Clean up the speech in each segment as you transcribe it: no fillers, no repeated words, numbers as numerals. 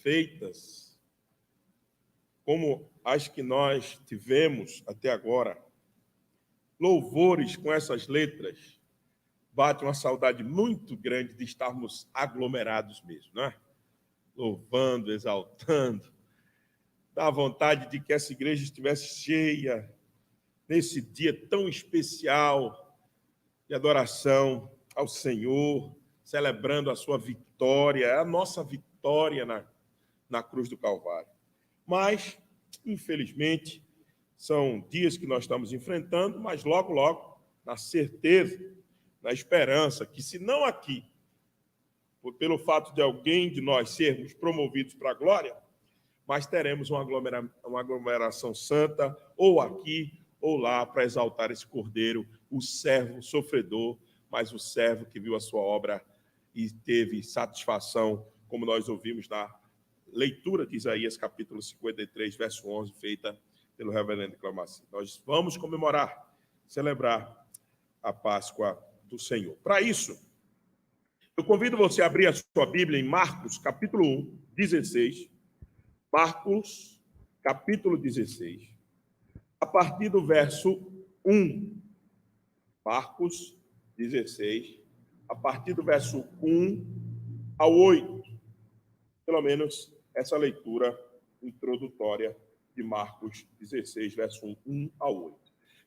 perfeitas, como as que nós tivemos até agora, louvores com essas letras, bate uma saudade muito grande de estarmos aglomerados mesmo, não é? Louvando, exaltando. Dá vontade de que essa igreja estivesse cheia nesse dia tão especial de adoração ao Senhor, celebrando a sua vitória, a nossa vitória na cruz do Calvário. Mas, infelizmente, são dias que nós estamos enfrentando, mas logo, logo, na certeza, na esperança, que se não aqui, pelo fato de alguém de nós sermos promovidos para a glória, mas teremos uma aglomeração santa, ou aqui, ou lá, para exaltar esse Cordeiro, o servo sofredor, mas o servo que viu a sua obra e teve satisfação, como nós ouvimos na leitura de Isaías, capítulo 53, verso 11, feita pelo reverendo Clamaci. Nós vamos comemorar, celebrar a Páscoa do Senhor. Para isso, eu convido você a abrir a sua Bíblia em Marcos, capítulo 1, 16. Marcos, capítulo 16, a partir do verso 1. Marcos 16, a partir do verso 1 ao 8. Pelo menos essa leitura introdutória de Marcos 16, verso 1 ao 8.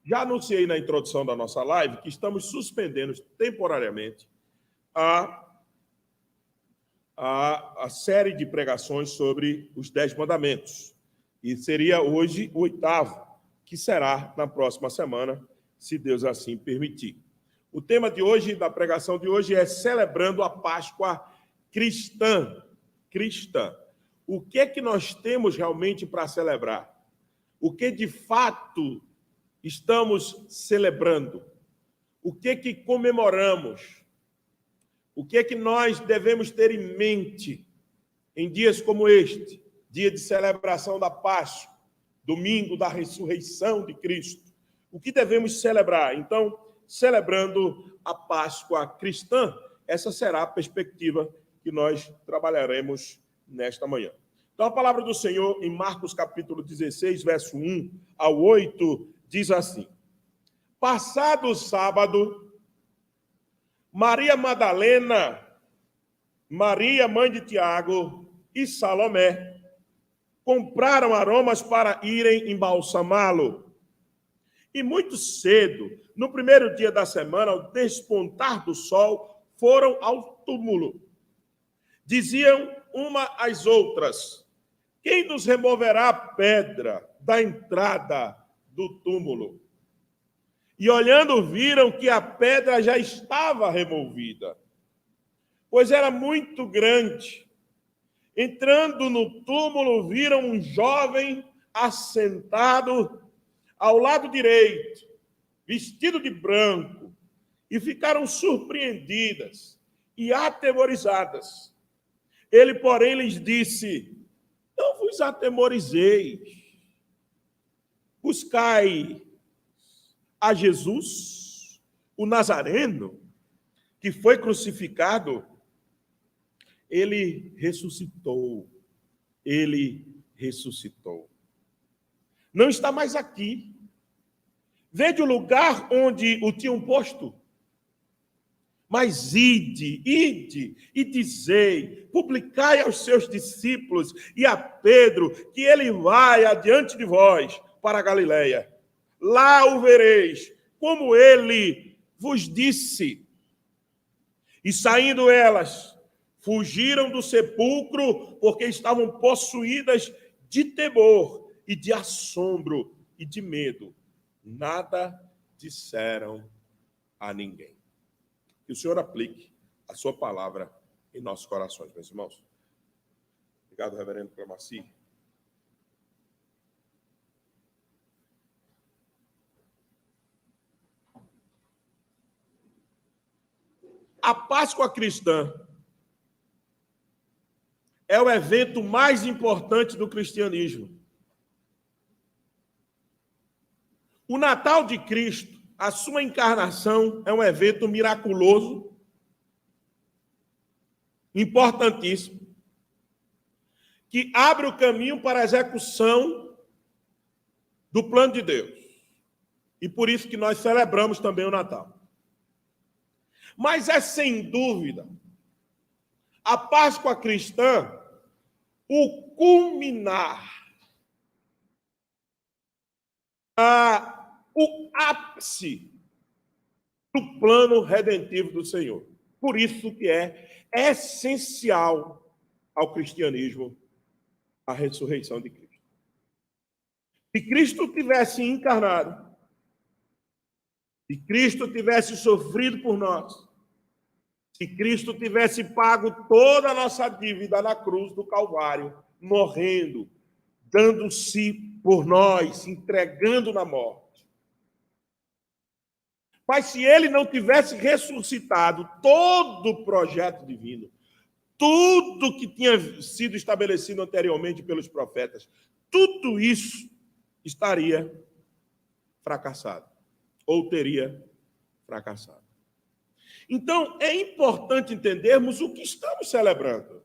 Já anunciei na introdução da nossa live que estamos suspendendo temporariamente a série de pregações sobre os 10 mandamentos. E seria hoje o 8º, que será na próxima semana, se Deus assim permitir. O tema de hoje, da pregação de hoje, é celebrando a Páscoa cristã. Cristã. O que é que nós temos realmente para celebrar? O que de fato estamos celebrando? O que é que comemoramos? O que é que nós devemos ter em mente em dias como este, dia de celebração da Páscoa, domingo da ressurreição de Cristo? O que devemos celebrar? Então, celebrando a Páscoa cristã, essa será a perspectiva que nós trabalharemos nesta manhã. Então, a palavra do Senhor, em Marcos capítulo 16, verso 1 ao 8, diz assim: passado o sábado, Maria Madalena, Maria, mãe de Tiago, e Salomé compraram aromas para irem embalsamá-lo. E muito cedo, no primeiro dia da semana, ao despontar do sol, foram ao túmulo. Diziam uma às outras: quem nos removerá a pedra da entrada do túmulo? E olhando, viram que a pedra já estava removida, pois era muito grande. Entrando no túmulo, viram um jovem assentado ao lado direito, vestido de branco, e ficaram surpreendidas e atemorizadas. Ele, porém, lhes disse: não vos atemorizeis, buscai a Jesus, o Nazareno, que foi crucificado. Ele ressuscitou. Ele ressuscitou. Não está mais aqui. Vede o lugar onde o tinham posto. Mas ide e dizei, publicai aos seus discípulos e a Pedro, que ele vai adiante de vós para a Galileia. Lá o vereis, como ele vos disse. E saindo elas, fugiram do sepulcro, porque estavam possuídas de temor e de assombro e de medo. Nada disseram a ninguém. Que o Senhor aplique a sua palavra em nossos corações, meus irmãos. Obrigado, reverendo Clamaci. A Páscoa cristã é o evento mais importante do cristianismo. O Natal de Cristo, a sua encarnação, é um evento miraculoso, importantíssimo, que abre o caminho para a execução do plano de Deus. E por isso que nós celebramos também o Natal. Mas é sem dúvida a Páscoa cristã o culminar, o ápice do plano redentivo do Senhor. Por isso que é essencial ao cristianismo a ressurreição de Cristo. Se Cristo tivesse encarnado, se Cristo tivesse sofrido por nós, se Cristo tivesse pago toda a nossa dívida na cruz do Calvário, morrendo, dando-se por nós, se entregando na morte. Mas se ele não tivesse ressuscitado todo o projeto divino, tudo que tinha sido estabelecido anteriormente pelos profetas, tudo isso estaria fracassado, ou teria fracassado. Então, é importante entendermos o que estamos celebrando.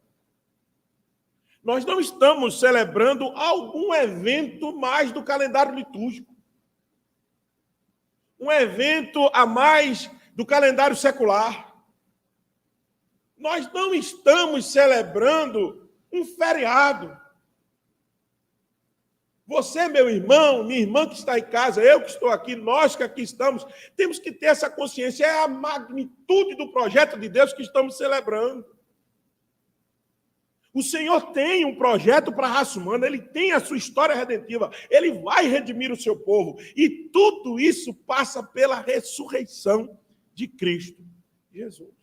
Nós não estamos celebrando algum evento mais do calendário litúrgico. Um evento a mais do calendário secular. Nós não estamos celebrando um feriado. Você, meu irmão, minha irmã que está em casa, eu que estou aqui, nós que aqui estamos, temos que ter essa consciência. É a magnitude do projeto de Deus que estamos celebrando. O Senhor tem um projeto para a raça humana, Ele tem a sua história redentiva, Ele vai redimir o seu povo. E tudo isso passa pela ressurreição de Cristo Jesus.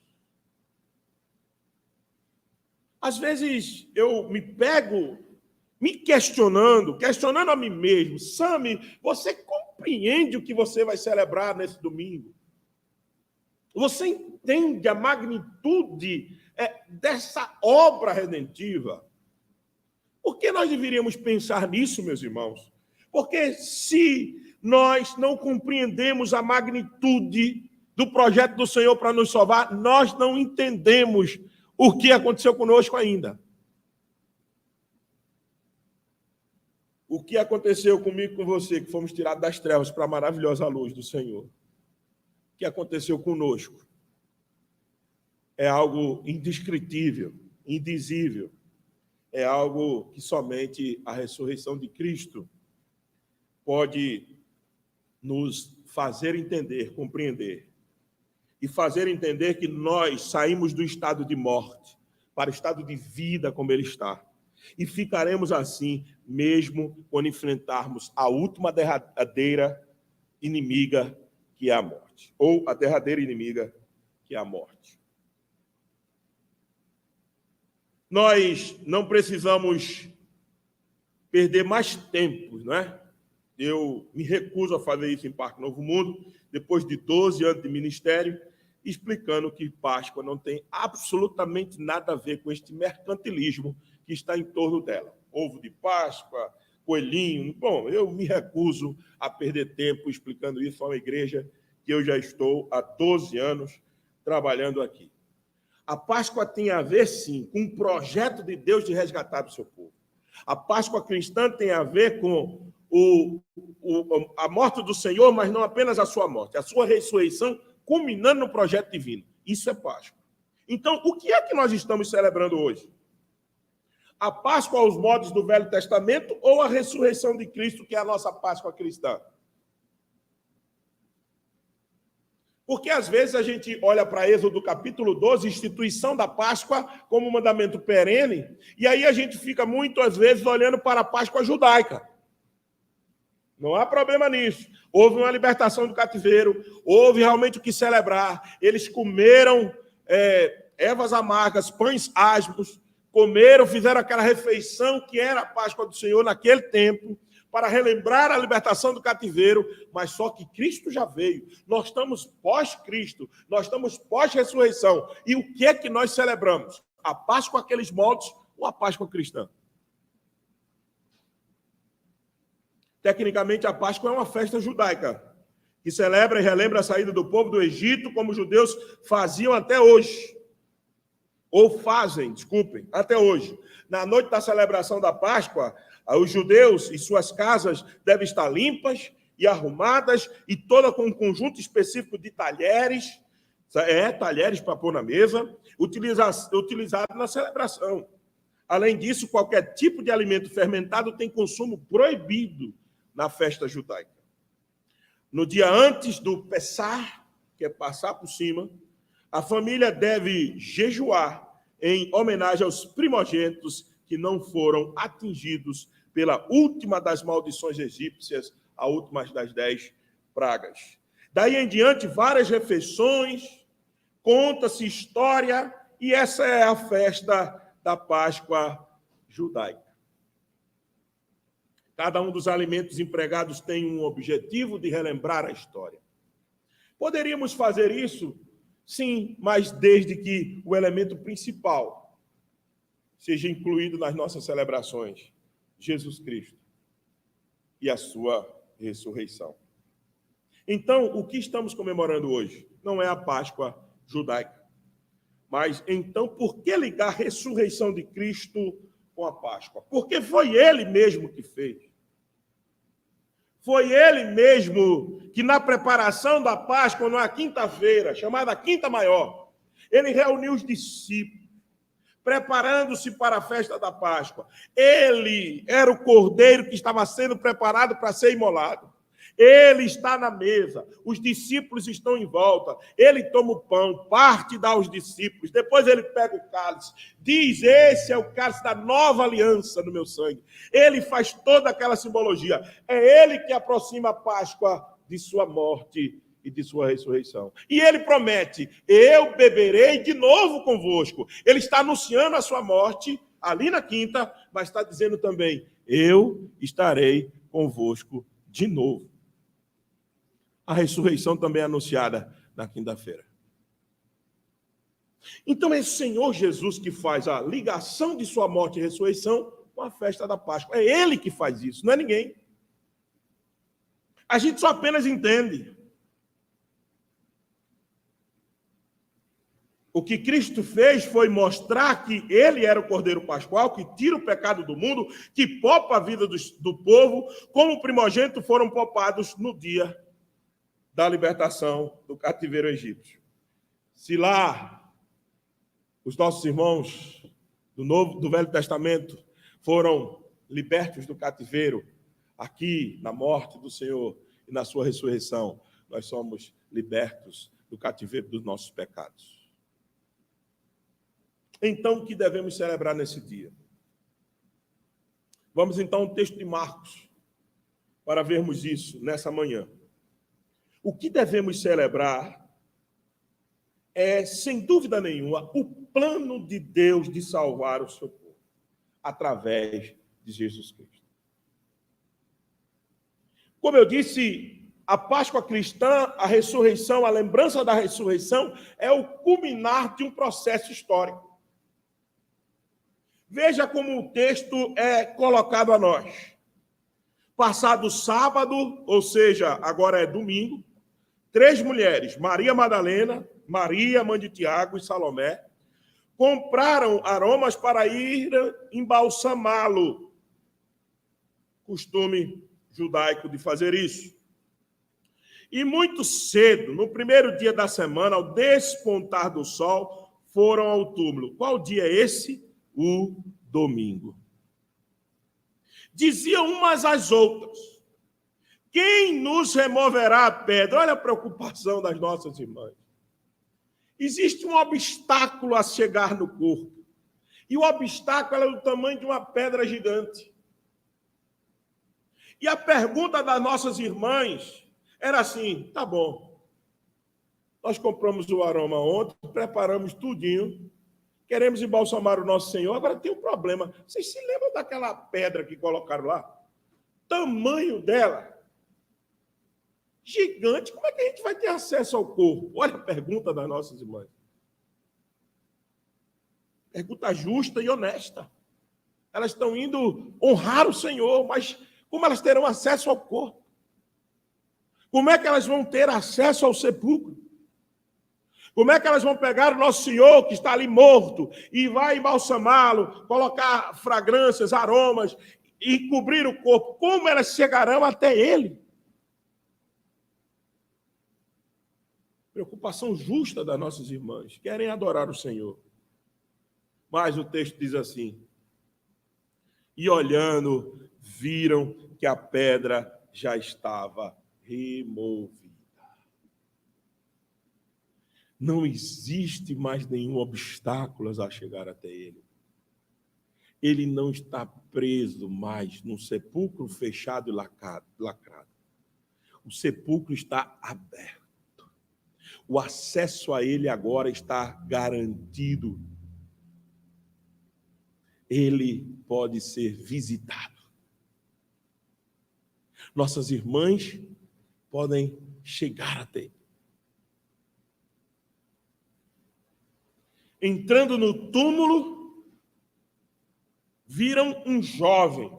Às vezes eu me pego me questionando a mim mesmo. Sami, você compreende o que você vai celebrar nesse domingo? Você entende a magnitude dessa obra redentiva? Por que nós deveríamos pensar nisso, meus irmãos? Porque se nós não compreendemos a magnitude do projeto do Senhor para nos salvar, nós não entendemos o que aconteceu conosco ainda. O que aconteceu comigo e com você, que fomos tirados das trevas para a maravilhosa luz do Senhor? O que aconteceu conosco? É algo indescritível, indizível. É algo que somente a ressurreição de Cristo pode nos fazer entender, compreender. E fazer entender que nós saímos do estado de morte para o estado de vida como ele está. E ficaremos assim, mesmo quando enfrentarmos a última derradeira inimiga, que é a morte. Ou a derradeira inimiga, que é a morte. Nós não precisamos perder mais tempo, não é? Eu me recuso a fazer isso em Parque Novo Mundo, depois de 12 anos de ministério, explicando que Páscoa não tem absolutamente nada a ver com este mercantilismo que está em torno dela. Ovo de Páscoa, coelhinho. Bom, eu me recuso a perder tempo explicando isso a uma igreja que eu já estou há 12 anos trabalhando aqui. A Páscoa tem a ver, sim, com um projeto de Deus de resgatar o seu povo. A Páscoa cristã tem a ver com a morte do Senhor, mas não apenas a sua morte, a sua ressurreição, culminando no projeto divino. Isso é Páscoa. Então, o que é que nós estamos celebrando hoje? A Páscoa aos modos do Velho Testamento ou a ressurreição de Cristo, que é a nossa Páscoa cristã? Porque, às vezes, a gente olha para Êxodo capítulo 12, instituição da Páscoa como um mandamento perene, e aí a gente fica, muitas vezes, olhando para a Páscoa judaica. Não há problema nisso. Houve uma libertação do cativeiro, houve realmente o que celebrar. Eles comeram ervas amargas, pães asmos, comeram, fizeram aquela refeição que era a Páscoa do Senhor naquele tempo, para relembrar a libertação do cativeiro, mas só que Cristo já veio. Nós estamos pós-Cristo, nós estamos pós-ressurreição. E o que é que nós celebramos? A Páscoa aqueles moldes ou a Páscoa cristã? Tecnicamente, a Páscoa é uma festa judaica, que celebra e relembra a saída do povo do Egito, como os judeus faziam até hoje. ou fazem, desculpem, até hoje. Na noite da celebração da Páscoa, os judeus e suas casas devem estar limpas e arrumadas, e toda com um conjunto específico de talheres, talheres para pôr na mesa, utilizado na celebração. Além disso, qualquer tipo de alimento fermentado tem consumo proibido na festa judaica. No dia antes do Pessah, que é passar por cima, a família deve jejuar em homenagem aos primogênitos que não foram atingidos pela última das maldições egípcias, a última das 10 pragas. Daí em diante, várias refeições, conta-se história, e essa é a festa da Páscoa judaica. Cada um dos alimentos empregados tem um objetivo de relembrar a história. Poderíamos fazer isso? Sim, mas desde que o elemento principal seja incluído nas nossas celebrações, Jesus Cristo e a sua ressurreição. Então, o que estamos comemorando hoje não é a Páscoa judaica. Mas, então, por que ligar a ressurreição de Cristo com a Páscoa? Porque foi ele mesmo que fez. Foi ele mesmo que, na preparação da Páscoa, na quinta-feira, chamada Quinta Maior, ele reuniu os discípulos, preparando-se para a festa da Páscoa. Ele era o cordeiro que estava sendo preparado para ser imolado. Ele está na mesa, os discípulos estão em volta, ele toma o pão, parte e dá aos discípulos, depois ele pega o cálice, diz: esse é o cálice da nova aliança no meu sangue. Ele faz toda aquela simbologia, é ele que aproxima a Páscoa de sua morte e de sua ressurreição. E ele promete: eu beberei de novo convosco. Ele está anunciando a sua morte ali na quinta, mas está dizendo também: eu estarei convosco de novo. A ressurreição também é anunciada na quinta-feira. Então é o Senhor Jesus que faz a ligação de sua morte e ressurreição com a festa da Páscoa. É ele que faz isso, não é ninguém. A gente só apenas entende. O que Cristo fez foi mostrar que ele era o Cordeiro Pascual, que tira o pecado do mundo, que poupa a vida do povo, como primogênito foram poupados no dia da libertação do cativeiro egípcio. Se lá os nossos irmãos do Velho Testamento foram libertos do cativeiro, aqui na morte do Senhor e na sua ressurreição, nós somos libertos do cativeiro dos nossos pecados. Então, o que devemos celebrar nesse dia? Vamos então ao texto de Marcos, para vermos isso nessa manhã. O que devemos celebrar é, sem dúvida nenhuma, o plano de Deus de salvar o seu povo, através de Jesus Cristo. Como eu disse, a Páscoa cristã, a ressurreição, a lembrança da ressurreição, é o culminar de um processo histórico. Veja como o texto é colocado a nós. Passado sábado, ou seja, agora é domingo, 3 mulheres, Maria Madalena, Maria, mãe de Tiago e Salomé, compraram aromas para ir embalsamá-lo. Costume judaico de fazer isso. E muito cedo, no primeiro dia da semana, ao despontar do sol, foram ao túmulo. Qual dia é esse? O domingo. Diziam umas às outras: quem nos removerá a pedra? Olha a preocupação das nossas irmãs. Existe um obstáculo a chegar no corpo. E o obstáculo é do tamanho de uma pedra gigante. E a pergunta das nossas irmãs era assim: tá bom, nós compramos o aroma ontem, preparamos tudinho, queremos embalsamar o nosso Senhor, agora tem um problema. Vocês se lembram daquela pedra que colocaram lá? Tamanho dela gigante, como é que a gente vai ter acesso ao corpo? Olha a pergunta das nossas irmãs. Pergunta justa e honesta. Elas estão indo honrar o Senhor, mas como elas terão acesso ao corpo? Como é que elas vão ter acesso ao sepulcro? Como é que elas vão pegar o nosso Senhor, que está ali morto, e vai embalsamá-lo, colocar fragrâncias, aromas, e cobrir o corpo? Como elas chegarão até ele? Preocupação justa das nossas irmãs. Querem adorar o Senhor. Mas o texto diz assim: e olhando, viram que a pedra já estava removida. Não existe mais nenhum obstáculo a chegar até ele. Ele não está preso mais num sepulcro fechado e lacrado. O sepulcro está aberto. O acesso a ele agora está garantido. Ele pode ser visitado. Nossas irmãs podem chegar até ele. Entrando no túmulo, viram um jovem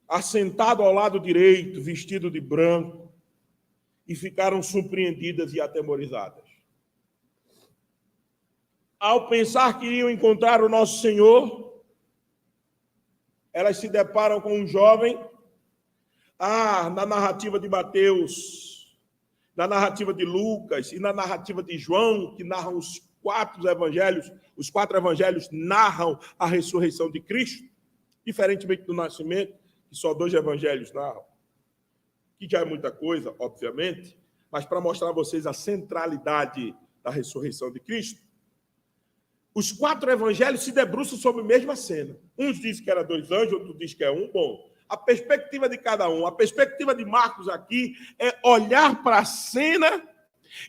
assentado ao lado direito, vestido de branco, e ficaram surpreendidas e atemorizadas. Ao pensar que iriam encontrar o nosso Senhor, elas se deparam com um jovem. Na narrativa de Mateus, na narrativa de Lucas e na narrativa de João, que narram os quatro evangelhos narram a ressurreição de Cristo, diferentemente do nascimento, que só 2 evangelhos narram, que já é muita coisa, obviamente, mas para mostrar a vocês a centralidade da ressurreição de Cristo, os 4 evangelhos se debruçam sobre a mesma cena. Uns dizem que era 2 anjos, outros dizem que é um. Bom, a perspectiva de cada um, a perspectiva de Marcos aqui é olhar para a cena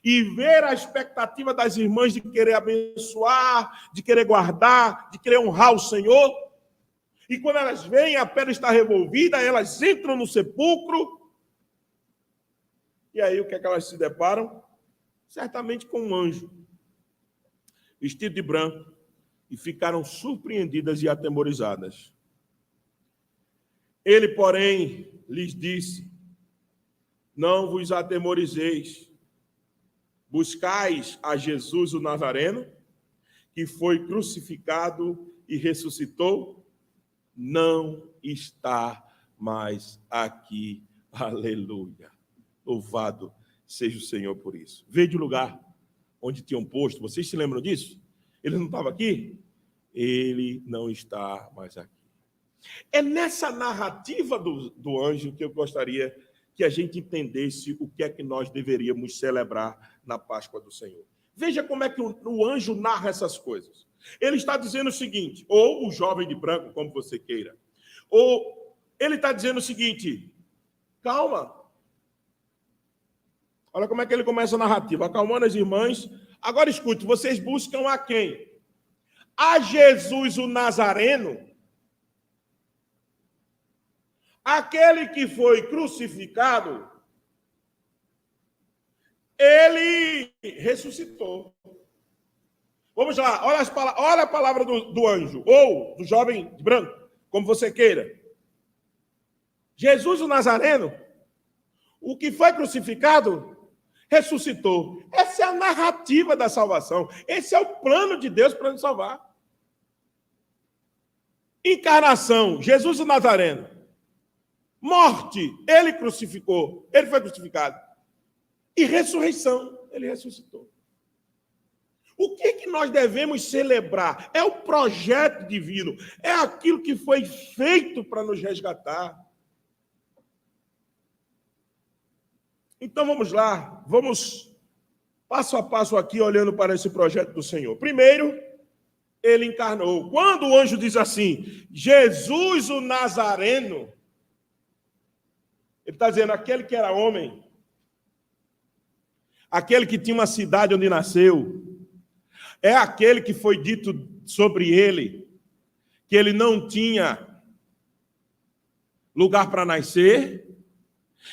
e ver a expectativa das irmãs de querer abençoar, de querer guardar, de querer honrar o Senhor. E quando elas veem, a pedra está revolvida, elas entram no sepulcro. E aí, o que é que elas se deparam? Certamente com um anjo, vestido de branco, e ficaram surpreendidas e atemorizadas. Ele, porém, lhes disse: não vos atemorizeis, buscais a Jesus o Nazareno, que foi crucificado e ressuscitou, não está mais aqui. Aleluia. Louvado seja o Senhor por isso. Veio de lugar onde tinham posto, vocês se lembram disso? Ele não estava aqui? Ele não está mais aqui. É nessa narrativa do anjo que eu gostaria que a gente entendesse o que é que nós deveríamos celebrar na Páscoa do Senhor. Veja como é que o anjo narra essas coisas. Ele está dizendo o seguinte, ou o jovem de branco, como você queira, ou ele está dizendo o seguinte: calma. Olha como é que ele começa a narrativa, acalmando as irmãs. Agora escute, vocês buscam a quem? A Jesus o Nazareno, aquele que foi crucificado. Ele ressuscitou. Vamos lá, olha a palavra do anjo, ou do jovem de branco, como você queira. Jesus o Nazareno, o que foi crucificado, ressuscitou. Essa é a narrativa da salvação. Esse é o plano de Deus para nos salvar. Encarnação, Jesus o Nazareno. Morte, ele crucificou, ele foi crucificado. E ressurreição, ele ressuscitou. O que nós devemos celebrar? É o projeto divino, é aquilo que foi feito para nos resgatar. Então vamos lá, vamos passo a passo aqui, olhando para esse projeto do Senhor. Primeiro, ele encarnou. Quando o anjo diz assim, Jesus o Nazareno, ele está dizendo aquele que era homem, aquele que tinha uma cidade onde nasceu, é aquele que foi dito sobre ele, que ele não tinha lugar para nascer,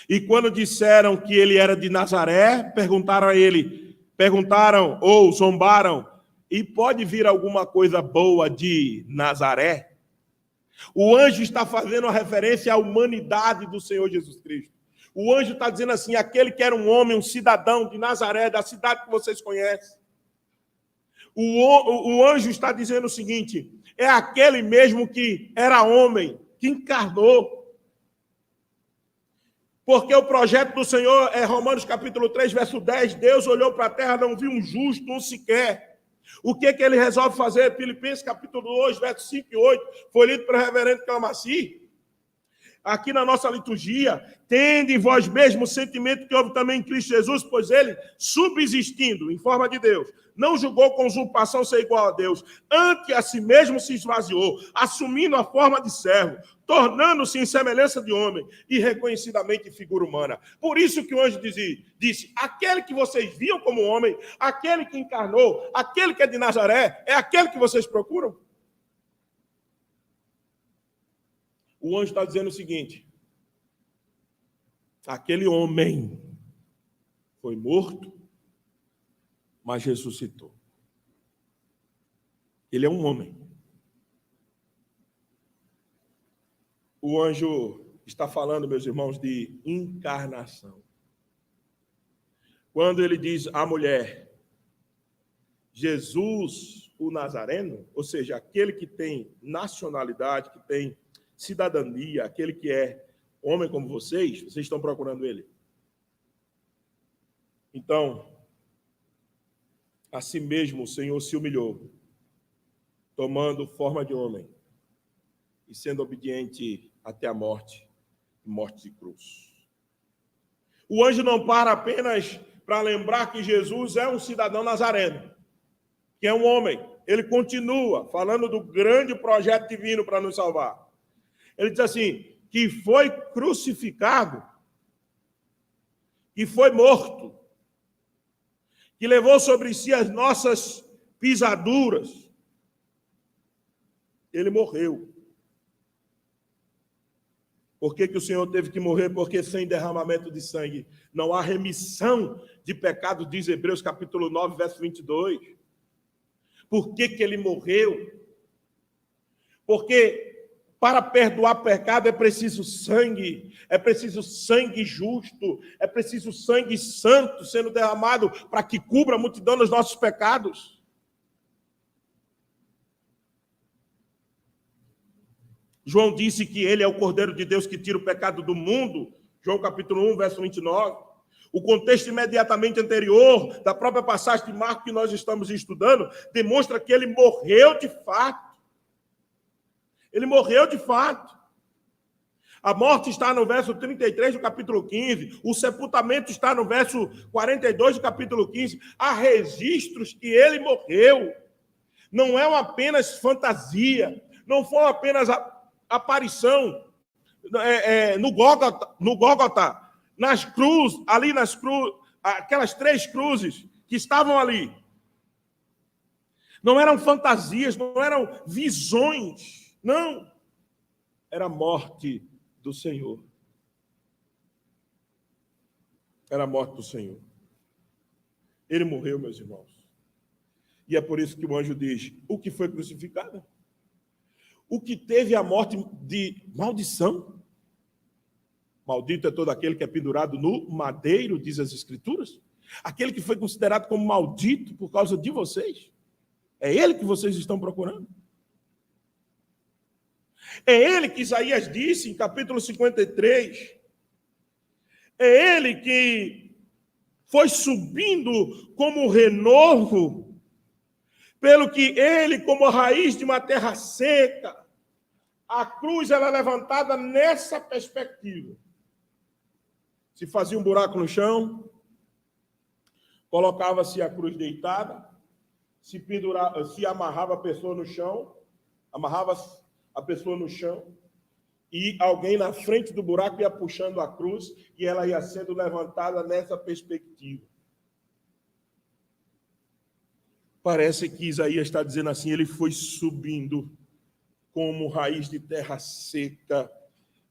e quando disseram que ele era de Nazaré, perguntaram ou zombaram, e pode vir alguma coisa boa de Nazaré? O anjo está fazendo uma referência à humanidade do Senhor Jesus Cristo. O anjo está dizendo assim, aquele que era um homem, um cidadão de Nazaré, da cidade que vocês conhecem. O anjo está dizendo o seguinte, é aquele mesmo que era homem, que encarnou. Porque o projeto do Senhor é Romanos capítulo 3, verso 10, Deus olhou para a terra, não viu um justo, um sequer. O que ele resolve fazer? Filipenses capítulo 2, verso 5 e 8, foi lido pelo reverendo Clamaci. Aqui na nossa liturgia, tende em vós mesmo o sentimento que houve também em Cristo Jesus, pois ele, subsistindo em forma de Deus, não julgou com usurpação ser igual a Deus, antes a si mesmo se esvaziou, assumindo a forma de servo, tornando-se em semelhança de homem e reconhecidamente figura humana. Por isso que o anjo disse, aquele que vocês viam como homem, aquele que encarnou, aquele que é de Nazaré, é aquele que vocês procuram? O anjo está dizendo o seguinte, aquele homem foi morto, mas ressuscitou. Ele é um homem. O anjo está falando, meus irmãos, de encarnação. Quando ele diz à mulher, Jesus, o Nazareno, ou seja, aquele que tem nacionalidade, que tem cidadania, aquele que é homem como vocês estão procurando ele. Então, assim mesmo o Senhor se humilhou, tomando forma de homem e sendo obediente até a morte de cruz. O anjo não para apenas para lembrar que Jesus é um cidadão nazareno, que é um homem. Ele continua falando do grande projeto divino para nos salvar. Ele diz assim, que foi crucificado, que foi morto, que levou sobre si as nossas pisaduras. Ele morreu. Por que o Senhor teve que morrer? Porque sem derramamento de sangue não há remissão de pecado, diz Hebreus capítulo 9, verso 22. Por que ele morreu? Porque para perdoar pecado é preciso sangue justo, é preciso sangue santo sendo derramado para que cubra a multidão dos nossos pecados. João disse que ele é o Cordeiro de Deus que tira o pecado do mundo, João capítulo 1, verso 29. O contexto imediatamente anterior da própria passagem de Marcos que nós estamos estudando demonstra que ele morreu de fato. Ele morreu de fato. A morte está no verso 33 do capítulo 15. O sepultamento está no verso 42 do capítulo 15. Há registros que ele morreu. Não é apenas fantasia. Não foi apenas aparição no Gólgota, nas cruzes, ali nas cruzes, aquelas 3 cruzes que estavam ali. Não eram fantasias, não eram visões. Não. Era a morte do Senhor. Era a morte do Senhor. Ele morreu, meus irmãos. E é por isso que o anjo diz, o que foi crucificado? O que teve a morte de maldição? Maldito é todo aquele que é pendurado no madeiro, diz as Escrituras. Aquele que foi considerado como maldito por causa de vocês. É ele que vocês estão procurando. É ele que Isaías disse em capítulo 53. É ele que foi subindo como renovo, pelo que ele, como a raiz de uma terra seca, a cruz ela é levantada nessa perspectiva. Se fazia um buraco no chão, colocava-se a cruz deitada, se amarrava a pessoa no chão, amarrava a pessoa no chão, e alguém na frente do buraco ia puxando a cruz, e ela ia sendo levantada nessa perspectiva. Parece que Isaías está dizendo assim, ele foi subindo como raiz de terra seca,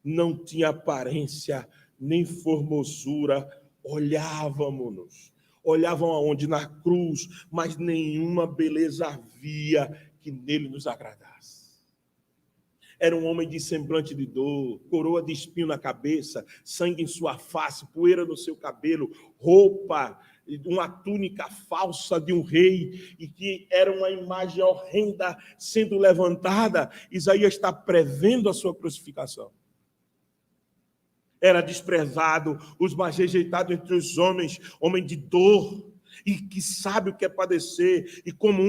não tinha aparência, nem formosura, olhavam aonde? Na cruz, mas nenhuma beleza havia que nele nos agradasse. Era um homem de semblante de dor, coroa de espinho na cabeça, sangue em sua face, poeira no seu cabelo, roupa, uma túnica falsa de um rei, e que era uma imagem horrenda sendo levantada. Isaías está prevendo a sua crucificação. Era desprezado, os mais rejeitados entre os homens, homem de dor, e que sabe o que é padecer, e como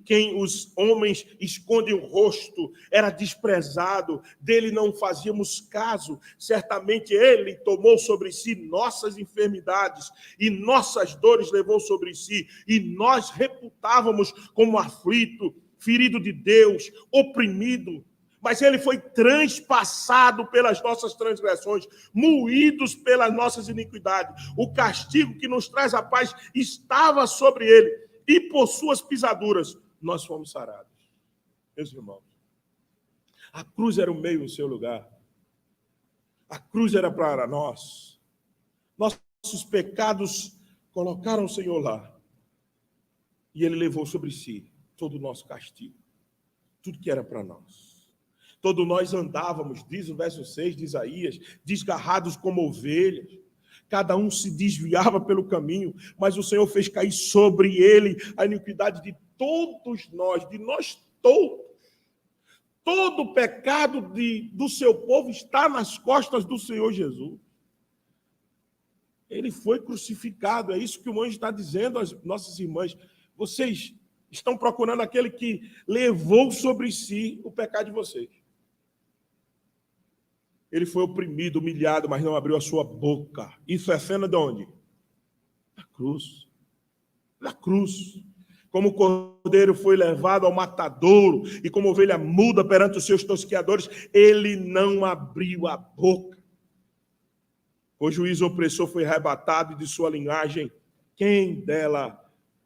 quem os homens escondem o rosto, era desprezado, dele não fazíamos caso. Certamente ele tomou sobre si nossas enfermidades, e nossas dores levou sobre si, e nós reputávamos como aflito, ferido de Deus, oprimido. Mas ele foi transpassado pelas nossas transgressões, moídos pelas nossas iniquidades. O castigo que nos traz a paz estava sobre ele, e por suas pisaduras nós fomos sarados. Meus irmãos, a cruz era o meio, o seu lugar. A cruz era para nós. Nossos pecados colocaram o Senhor lá. E ele levou sobre si todo o nosso castigo. Tudo que era para nós. Todos nós andávamos, diz o verso 6 de Isaías, desgarrados como ovelhas. Cada um se desviava pelo caminho, mas o Senhor fez cair sobre ele a iniquidade de todos nós, de nós todos. Todo o pecado do seu povo está nas costas do Senhor Jesus. Ele foi crucificado, é isso que o anjo está dizendo às nossas irmãs. Vocês estão procurando aquele que levou sobre si o pecado de vocês. Ele foi oprimido, humilhado, mas não abriu a sua boca. Isso é cena de onde? Da cruz. Da cruz. Como o cordeiro foi levado ao matadouro e como ovelha muda perante os seus tosqueadores, ele não abriu a boca. O juízo opressor foi arrebatado, e de sua linhagem, quem dela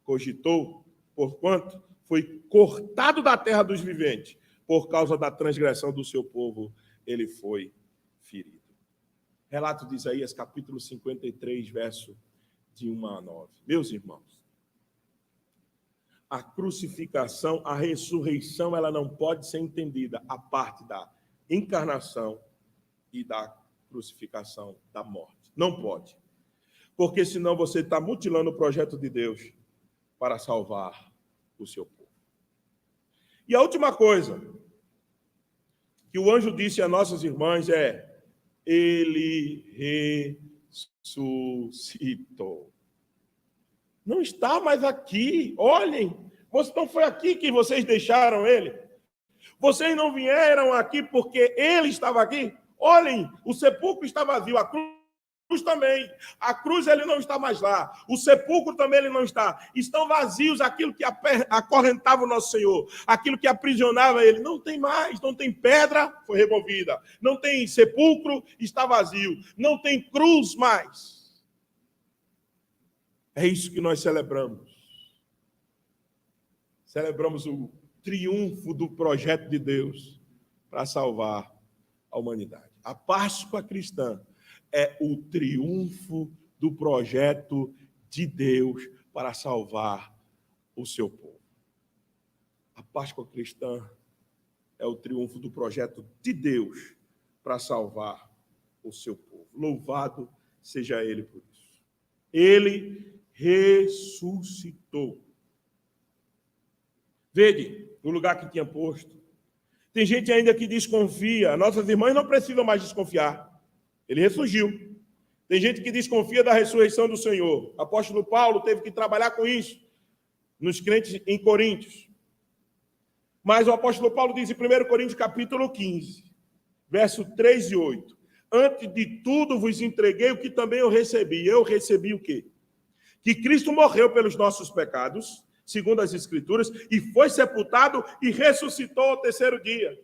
cogitou? Porquanto foi cortado da terra dos viventes, por causa da transgressão do seu povo, ele foi ferido. Relato de Isaías, capítulo 53, verso de 1 a 9. Meus irmãos, a crucificação, a ressurreição, ela não pode ser entendida a parte da encarnação e da crucificação, da morte. Não pode. Porque senão você está mutilando o projeto de Deus para salvar o seu povo. E a última coisa que o anjo disse a nossas irmãs é: ele ressuscitou. Não está mais aqui. Olhem, não foi aqui que vocês deixaram ele. Vocês não vieram aqui porque ele estava aqui. Olhem, o sepulcro está vazio, a cruz também. A cruz ele não está mais lá. O sepulcro também ele não está. Estão vazios aquilo que acorrentava o nosso Senhor, aquilo que aprisionava ele. Não tem mais, não tem pedra, foi removida. Não tem sepulcro, está vazio. Não tem cruz mais. É isso que nós celebramos. Celebramos o triunfo do projeto de Deus para salvar a humanidade. A Páscoa cristã é o triunfo do projeto de Deus para salvar o seu povo. A Páscoa cristã é o triunfo do projeto de Deus para salvar o seu povo. Louvado seja ele por isso. Ele ressuscitou. Vede, no lugar que tinha posto. Tem gente ainda que desconfia. Nossas irmãs não precisam mais desconfiar. Ele ressurgiu. Tem gente que desconfia da ressurreição do Senhor. O apóstolo Paulo teve que trabalhar com isso nos crentes em Coríntios. Mas o apóstolo Paulo diz em 1 Coríntios capítulo 15, verso 3 e 8. Antes de tudo vos entreguei o que também eu recebi. Eu recebi o quê? Que Cristo morreu pelos nossos pecados, segundo as Escrituras, e foi sepultado e ressuscitou ao terceiro dia.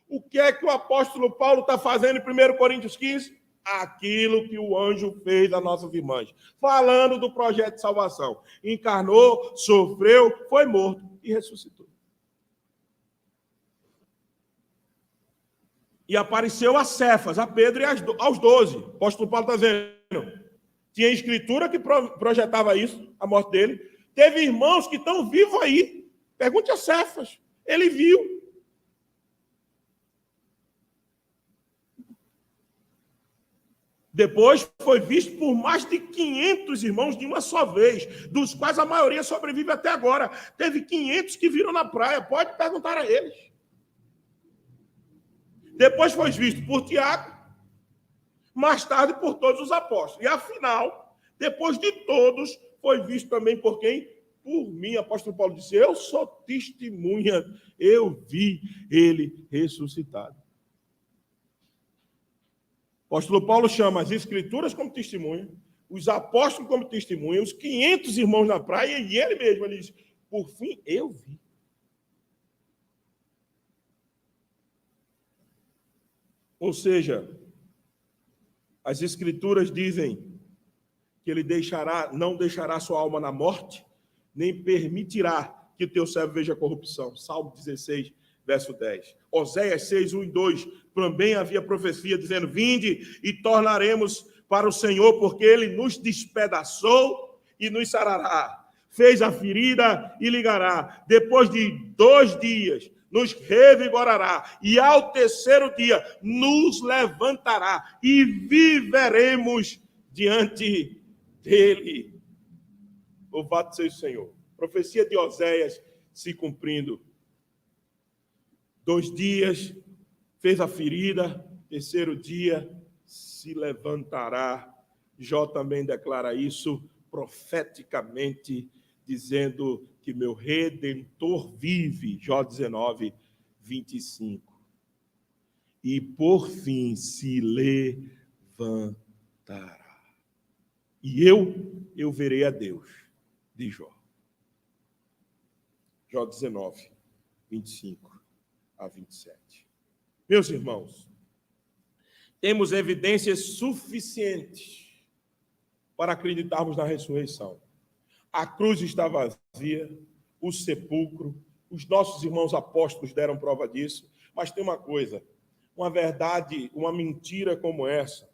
O que é que o apóstolo Paulo está fazendo em 1 Coríntios 15? Aquilo que o anjo fez às nossas irmãs, falando do projeto de salvação. Encarnou, sofreu, foi morto e ressuscitou. E apareceu a Cefas, a Pedro e aos 12. O apóstolo Paulo está dizendo, tinha escritura que projetava isso, a morte dele. Teve irmãos que estão vivos aí. Pergunte a Cefas. Ele viu. Depois foi visto por mais de 500 irmãos de uma só vez, dos quais a maioria sobrevive até agora. Teve 500 que viram na praia, pode perguntar a eles. Depois foi visto por Tiago, mais tarde por todos os apóstolos. E afinal, depois de todos, foi visto também por quem? Por mim. O apóstolo Paulo disse, eu sou testemunha, eu vi ele ressuscitado. O apóstolo Paulo chama as escrituras como testemunha, os apóstolos como testemunha, os 500 irmãos na praia, e ele mesmo, ele diz, por fim, eu vi. Ou seja, as escrituras dizem que ele não deixará sua alma na morte, nem permitirá que o teu servo veja corrupção. Salmo 16, verso 10. Oséias 6, 1 e 2, também havia profecia dizendo, vinde e tornaremos para o Senhor, porque ele nos despedaçou e nos sarará. Fez a ferida e ligará. Depois de 2 dias, nos revigorará. E ao terceiro dia, nos levantará. E viveremos diante dele. Louvado seja o Senhor. Profecia de Oséias se cumprindo. 2 dias, fez a ferida, terceiro dia, se levantará. Jó também declara isso profeticamente, dizendo que meu Redentor vive. Jó 19, 25. E por fim se levantará. E eu verei a Deus, diz Jó. Jó 19, 25 a 27. Meus irmãos, temos evidências suficientes para acreditarmos na ressurreição. A cruz está vazia, o sepulcro, os nossos irmãos apóstolos deram prova disso, mas tem uma coisa, uma verdade, uma mentira como essa,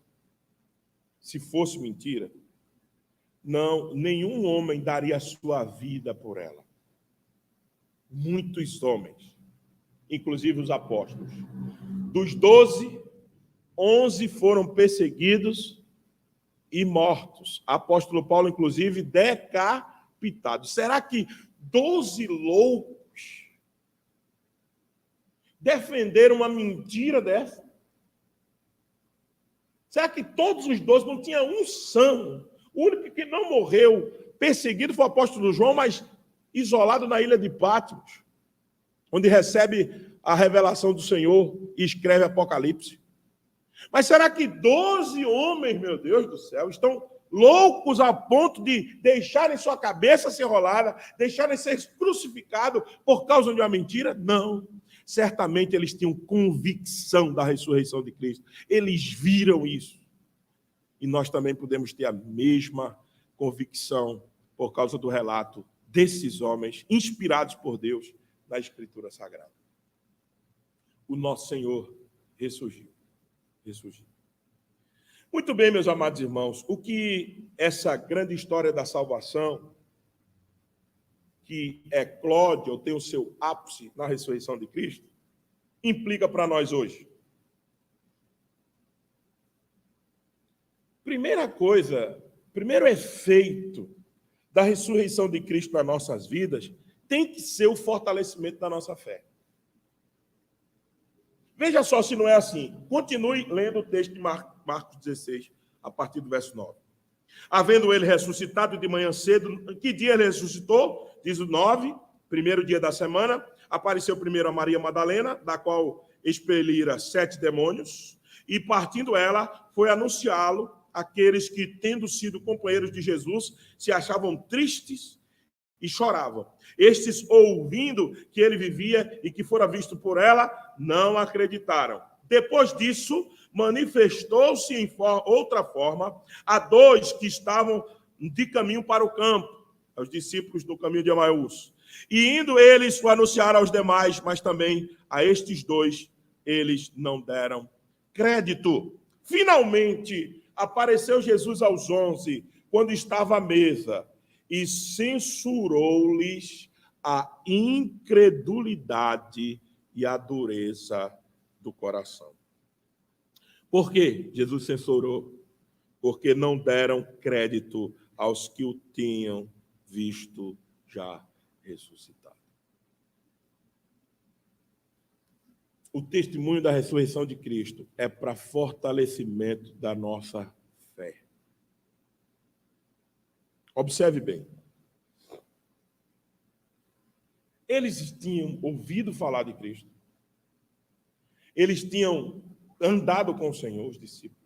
se fosse mentira, nenhum homem daria a sua vida por ela. Muitos homens, inclusive os apóstolos. Dos 12, 11 foram perseguidos e mortos. Apóstolo Paulo, inclusive, decapitado. Será que 12 loucos defenderam uma mentira dessa? Será que todos os 12 não tinha um são? O único que não morreu perseguido foi o apóstolo João, mas isolado na ilha de Patmos, onde recebe a revelação do Senhor e escreve Apocalipse. Mas será que 12 homens, meu Deus do céu, estão loucos a ponto de deixarem sua cabeça ser rolada, deixarem ser crucificados por causa de uma mentira? Não. Certamente eles tinham convicção da ressurreição de Cristo. Eles viram isso. E nós também podemos ter a mesma convicção por causa do relato desses homens, inspirados por Deus na Escritura Sagrada. O nosso Senhor ressurgiu. Muito bem, meus amados irmãos, o que essa grande história da salvação, que eclode ou tem o seu ápice na ressurreição de Cristo, implica para nós hoje? Primeiro efeito da ressurreição de Cristo nas nossas vidas tem que ser o fortalecimento da nossa fé. Veja só se não é assim. Continue lendo o texto de Marcos 16, a partir do verso 9. Havendo ele ressuscitado de manhã cedo, que dia ele ressuscitou? Diz o 9, primeiro dia da semana, apareceu primeiro a Maria Madalena, da qual expelira 7 demônios, e partindo ela, foi anunciá-lo àqueles que, tendo sido companheiros de Jesus, se achavam tristes e choravam. Estes, ouvindo que ele vivia e que fora visto por ela, não acreditaram. Depois disso, manifestou-se em outra forma a 2 que estavam de caminho para o campo, os discípulos do caminho de Emaús. E indo eles o anunciar aos demais, mas também a estes 2, eles não deram crédito. Finalmente, apareceu Jesus aos 11, quando estava à mesa, e censurou-lhes a incredulidade e a dureza do coração. Por que Jesus censurou? porque não deram crédito aos que o tinham visto já ressuscitado. O testemunho da ressurreição de Cristo é para fortalecimento da nossa fé. Observe bem. Eles tinham ouvido falar de Cristo. Eles tinham andado com o Senhor, os discípulos.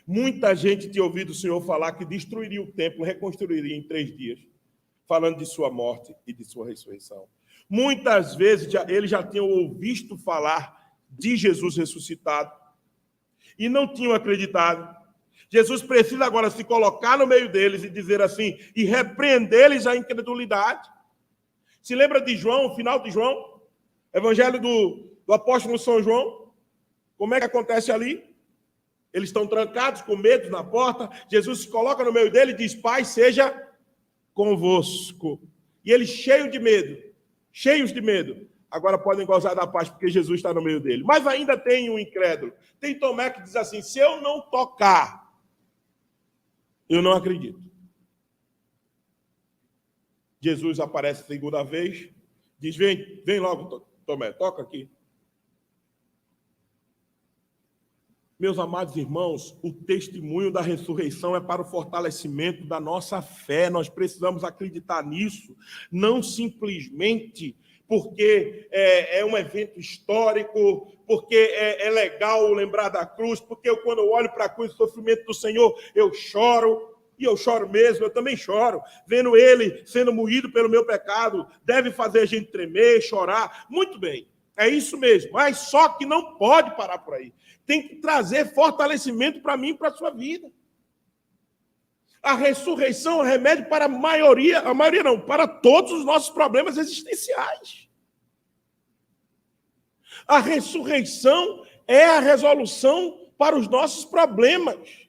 Muita gente tinha ouvido o Senhor falar que destruiria o templo, reconstruiria em 3 dias, falando de sua morte e de sua ressurreição. Muitas vezes eles já tinham ouvido falar de Jesus ressuscitado e não tinham acreditado. Jesus precisa agora se colocar no meio deles e dizer assim, e repreender-lhes a incredulidade. Se lembra de João, o final de João? Evangelho do apóstolo São João? Como é que acontece ali? Eles estão trancados, com medo na porta. Jesus se coloca no meio dele e diz, Pai, seja convosco. E eles cheios de medo, agora podem gozar da paz, porque Jesus está no meio dele. Mas ainda tem um incrédulo. Tem Tomé que diz assim, se eu não tocar, eu não acredito. Jesus aparece a segunda vez, diz, vem logo, Tomé, toca aqui. Meus amados irmãos, o testemunho da ressurreição é para o fortalecimento da nossa fé. Nós precisamos acreditar nisso, não simplesmente porque é um evento histórico, porque é legal lembrar da cruz, porque quando eu olho para a cruz, o sofrimento do Senhor, eu choro, e eu choro mesmo, eu também choro, vendo ele sendo moído pelo meu pecado, deve fazer a gente tremer, chorar, muito bem, é isso mesmo, mas só que não pode parar por aí. Tem que trazer fortalecimento para mim e para a sua vida. A ressurreição é remédio para para todos os nossos problemas existenciais. A ressurreição é a resolução para os nossos problemas.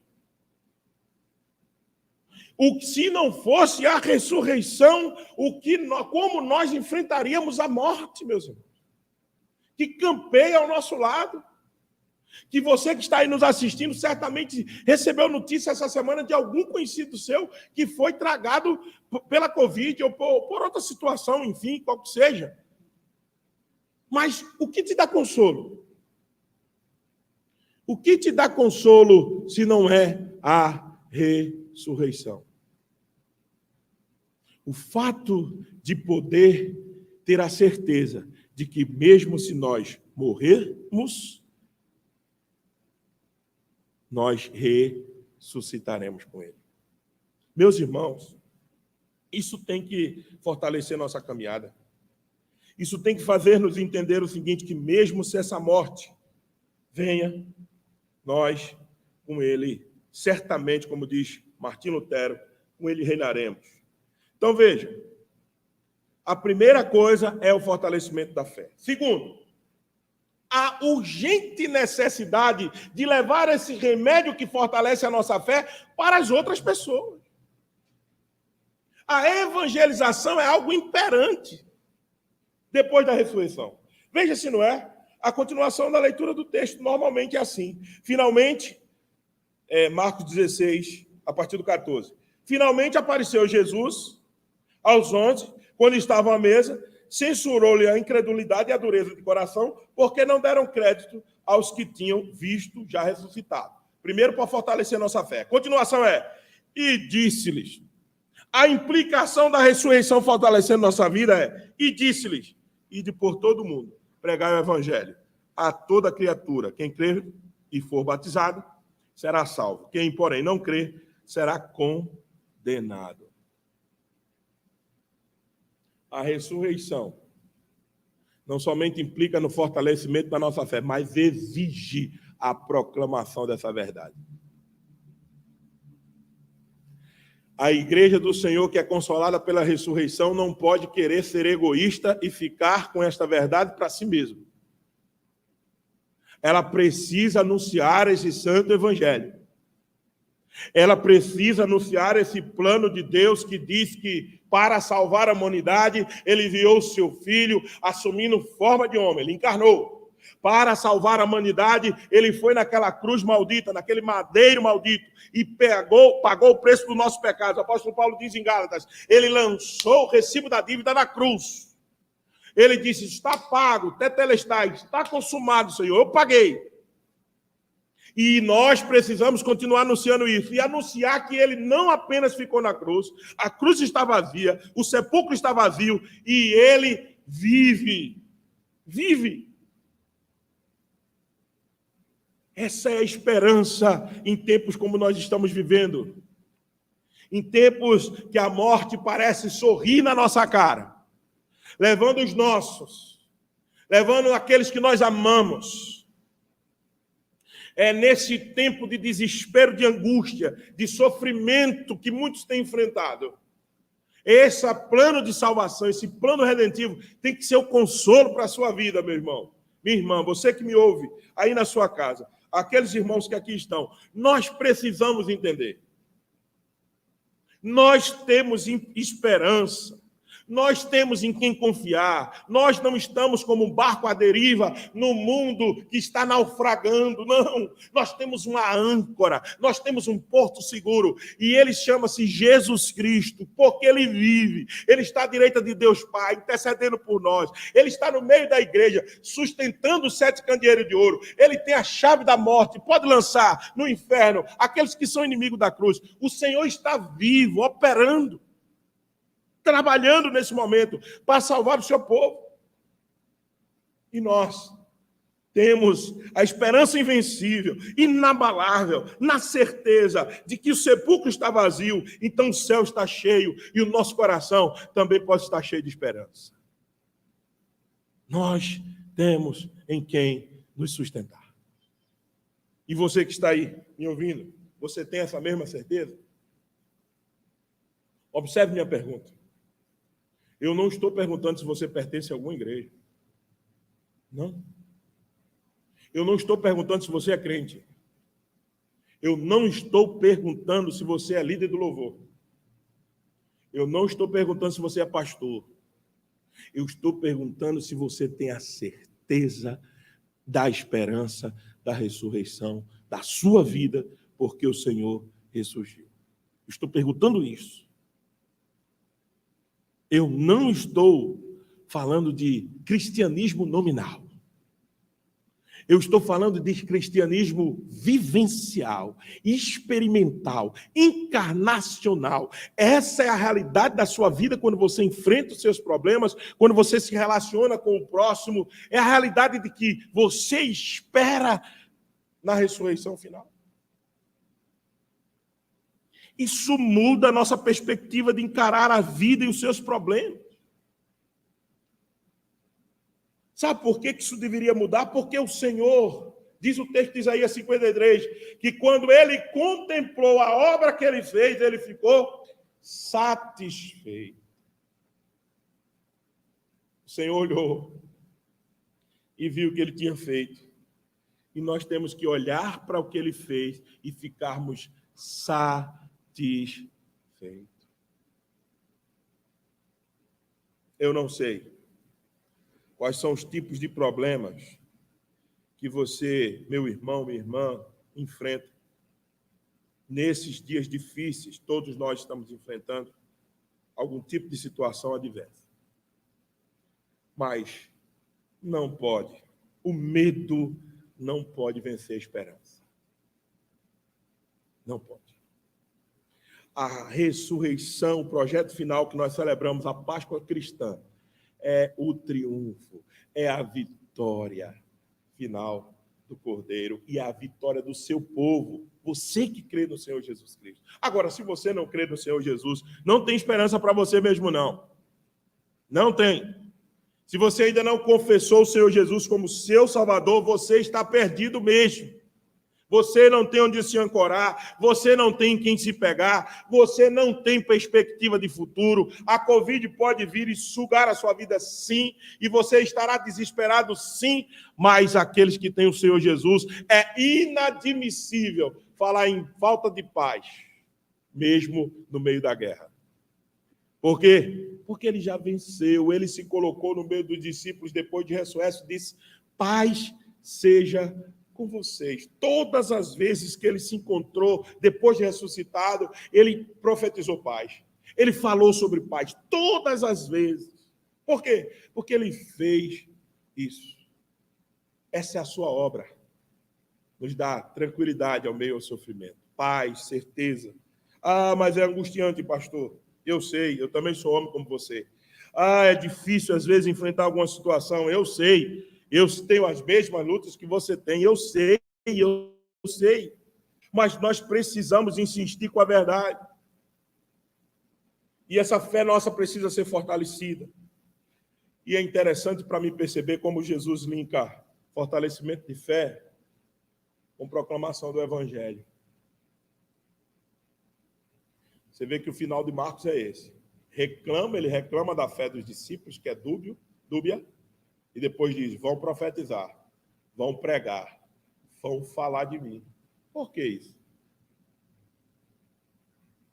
Se não fosse a ressurreição, como nós enfrentaríamos a morte, meus irmãos? Que campeia ao nosso lado. Que você que está aí nos assistindo certamente recebeu notícia essa semana de algum conhecido seu que foi tragado pela Covid ou por outra situação, enfim, qual que seja. Mas o que te dá consolo? O que te dá consolo se não é a ressurreição? O fato de poder ter a certeza de que mesmo se nós morrermos, nós ressuscitaremos com ele. Meus irmãos, isso tem que fortalecer nossa caminhada. Isso tem que fazer-nos entender o seguinte, que mesmo se essa morte venha, nós, com ele, certamente, como diz Martim Lutero, com ele reinaremos. Então, veja, a primeira coisa é o fortalecimento da fé. Segundo, a urgente necessidade de levar esse remédio que fortalece a nossa fé para as outras pessoas. A evangelização é algo imperante depois da ressurreição. Veja se não é. A continuação da leitura do texto normalmente é assim. Finalmente, Marcos 16, a partir do 14. Finalmente apareceu Jesus aos 11, quando estavam à mesa, censurou-lhe a incredulidade e a dureza de coração, porque não deram crédito aos que tinham visto já ressuscitado. Primeiro, para fortalecer nossa fé. Continuação e disse-lhes. A implicação da ressurreição fortalecendo nossa vida e disse-lhes, ide por todo mundo, pregai o evangelho a toda criatura. Quem crer e for batizado, será salvo. Quem, porém, não crer, será condenado. A ressurreição não somente implica no fortalecimento da nossa fé, mas exige a proclamação dessa verdade. A igreja do Senhor, que é consolada pela ressurreição, não pode querer ser egoísta e ficar com esta verdade para si mesma. Ela precisa anunciar esse santo evangelho. Ela precisa anunciar esse plano de Deus que diz que, para salvar a humanidade, ele enviou o seu filho, assumindo forma de homem, ele encarnou. Para salvar a humanidade, ele foi naquela cruz maldita, naquele madeiro maldito, e pagou o preço do nosso pecado. O apóstolo Paulo diz em Gálatas, ele lançou o recibo da dívida na cruz. Ele disse, está pago, tetelestai, está consumado, Senhor, eu paguei. E nós precisamos continuar anunciando isso, e anunciar que ele não apenas ficou na cruz, a cruz está vazia, o sepulcro está vazio, e ele vive. Vive. Essa é a esperança em tempos como nós estamos vivendo. Em tempos que a morte parece sorrir na nossa cara, levando os nossos, levando aqueles que nós amamos. É nesse tempo de desespero, de angústia, de sofrimento que muitos têm enfrentado. Esse plano de salvação, esse plano redentivo, tem que ser o consolo para a sua vida, meu irmão. Minha irmã, você que me ouve aí na sua casa, aqueles irmãos que aqui estão, nós precisamos entender. Nós temos esperança. Nós temos em quem confiar. Nós não estamos como um barco à deriva no mundo que está naufragando. Não, nós temos uma âncora, nós temos um porto seguro. E ele chama-se Jesus Cristo, porque ele vive. Ele está à direita de Deus Pai, intercedendo por nós. Ele está no meio da igreja, sustentando os 7 candeeiros de ouro. Ele tem a chave da morte, pode lançar no inferno aqueles que são inimigos da cruz. O Senhor está vivo, operando, trabalhando nesse momento para salvar o seu povo. E nós temos a esperança invencível, inabalável, na certeza de que o sepulcro está vazio, então o céu está cheio e o nosso coração também pode estar cheio de esperança. Nós temos em quem nos sustentar. E você que está aí me ouvindo, você tem essa mesma certeza? Observe minha pergunta. Eu não estou perguntando se você pertence a alguma igreja. Não. Eu não estou perguntando se você é crente. Eu não estou perguntando se você é líder do louvor. Eu não estou perguntando se você é pastor. Eu estou perguntando se você tem a certeza da esperança, da ressurreição, da sua vida, porque o Senhor ressurgiu. Estou perguntando isso. Eu não estou falando de cristianismo nominal. Eu estou falando de cristianismo vivencial, experimental, encarnacional. Essa é a realidade da sua vida quando você enfrenta os seus problemas, quando você se relaciona com o próximo. É a realidade de que você espera na ressurreição final. Isso muda a nossa perspectiva de encarar a vida e os seus problemas. Sabe por que isso deveria mudar? Porque o Senhor, diz o texto de Isaías 53, que quando ele contemplou a obra que ele fez, ele ficou satisfeito. O Senhor olhou e viu o que ele tinha feito. E nós temos que olhar para o que ele fez e ficarmos satisfeitos. Eu não sei quais são os tipos de problemas que você, meu irmão, minha irmã, enfrenta nesses dias difíceis. Todos nós estamos enfrentando algum tipo de situação adversa. Mas não pode. O medo não pode vencer a esperança. Não pode. A ressurreição, o projeto final que nós celebramos, a Páscoa cristã, é o triunfo, é a vitória final do Cordeiro e a vitória do seu povo. Você que crê no Senhor Jesus Cristo. Agora, se você não crê no Senhor Jesus, não tem esperança para você mesmo, não. Não tem. Se você ainda não confessou o Senhor Jesus como seu Salvador, você está perdido mesmo. Você não tem onde se ancorar, você não tem quem se pegar, você não tem perspectiva de futuro. A Covid pode vir e sugar a sua vida, sim, e você estará desesperado, sim, mas aqueles que têm o Senhor Jesus, é inadmissível falar em falta de paz, mesmo no meio da guerra. Por quê? Porque ele já venceu, ele se colocou no meio dos discípulos depois de ressurreto e disse: Paz seja com vocês. Todas as vezes que ele se encontrou, depois de ressuscitado, ele profetizou paz. Ele falou sobre paz, todas as vezes. Por quê? Porque ele fez isso. Essa é a sua obra. Nos dá tranquilidade ao meio ao sofrimento. Paz, certeza. Ah, mas é angustiante, pastor. Eu sei, eu também sou homem como você. Ah, é difícil às vezes enfrentar alguma situação. Eu sei. Eu tenho as mesmas lutas que você tem. Eu sei. Mas nós precisamos insistir com a verdade. E essa fé nossa precisa ser fortalecida. E é interessante para mim perceber como Jesus linka fortalecimento de fé com proclamação do Evangelho. Você vê que o final de Marcos é esse. Ele reclama da fé dos discípulos, que é dúbia, e depois diz, vão profetizar, vão pregar, vão falar de mim. Por que isso?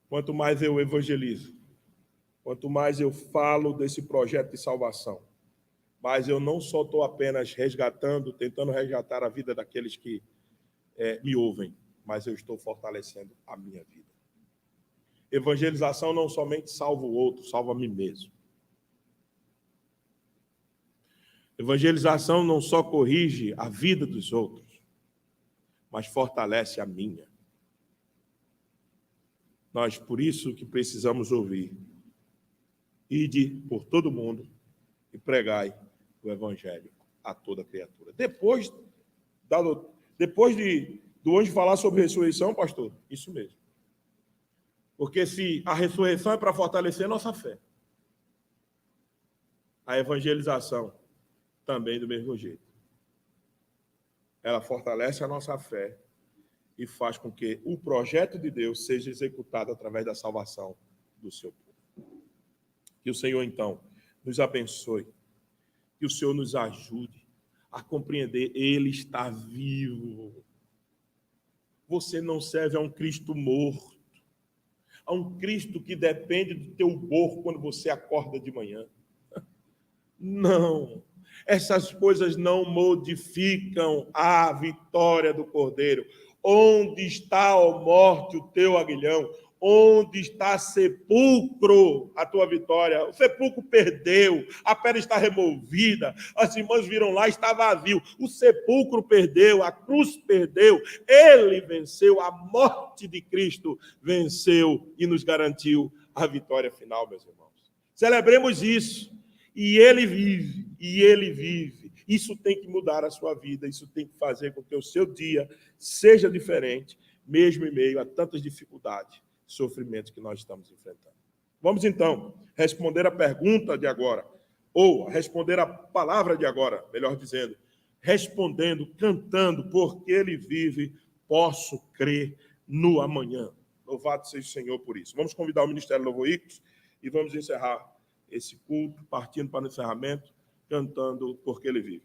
Quanto mais eu evangelizo, quanto mais eu falo desse projeto de salvação, mas eu não só estou apenas tentando resgatar a vida daqueles que me ouvem, mas eu estou fortalecendo a minha vida. Evangelização não somente salva o outro, salva a mim mesmo. Evangelização não só corrige a vida dos outros, mas fortalece a minha. Nós, por isso que precisamos ouvir. Ide por todo mundo e pregai o Evangelho a toda criatura. Depois do anjo falar sobre ressurreição, pastor, isso mesmo. Porque se a ressurreição é para fortalecer nossa fé, a evangelização também do mesmo jeito. Ela fortalece a nossa fé e faz com que o projeto de Deus seja executado através da salvação do seu povo. Que o Senhor, então, nos abençoe, que o Senhor nos ajude a compreender, Ele está vivo. Você não serve a um Cristo morto, a um Cristo que depende do teu humor quando você acorda de manhã. Não, essas coisas não modificam a vitória do Cordeiro. Onde está, ó morte, o teu aguilhão? Onde está sepulcro, a tua vitória? O sepulcro perdeu, a pedra está removida, as irmãs viram lá, está vazio. O sepulcro perdeu, a cruz perdeu, ele venceu, a morte de Cristo venceu e nos garantiu a vitória final, meus irmãos. Celebremos isso. E ele vive. Isso tem que mudar a sua vida, isso tem que fazer com que o seu dia seja diferente, mesmo em meio a tantas dificuldades, sofrimentos que nós estamos enfrentando. Vamos, então, responder a pergunta de agora, ou responder a palavra de agora, melhor dizendo, respondendo, cantando, porque ele vive, posso crer no amanhã. Louvado seja o Senhor por isso. Vamos convidar o Ministério Louvor Ictus e vamos encerrar esse culto, partindo para o encerramento, cantando porque ele vive.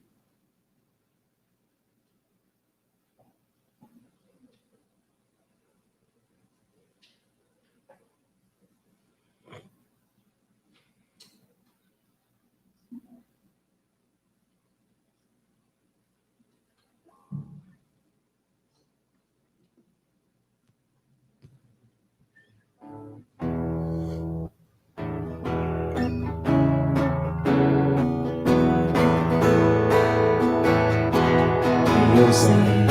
Senhor,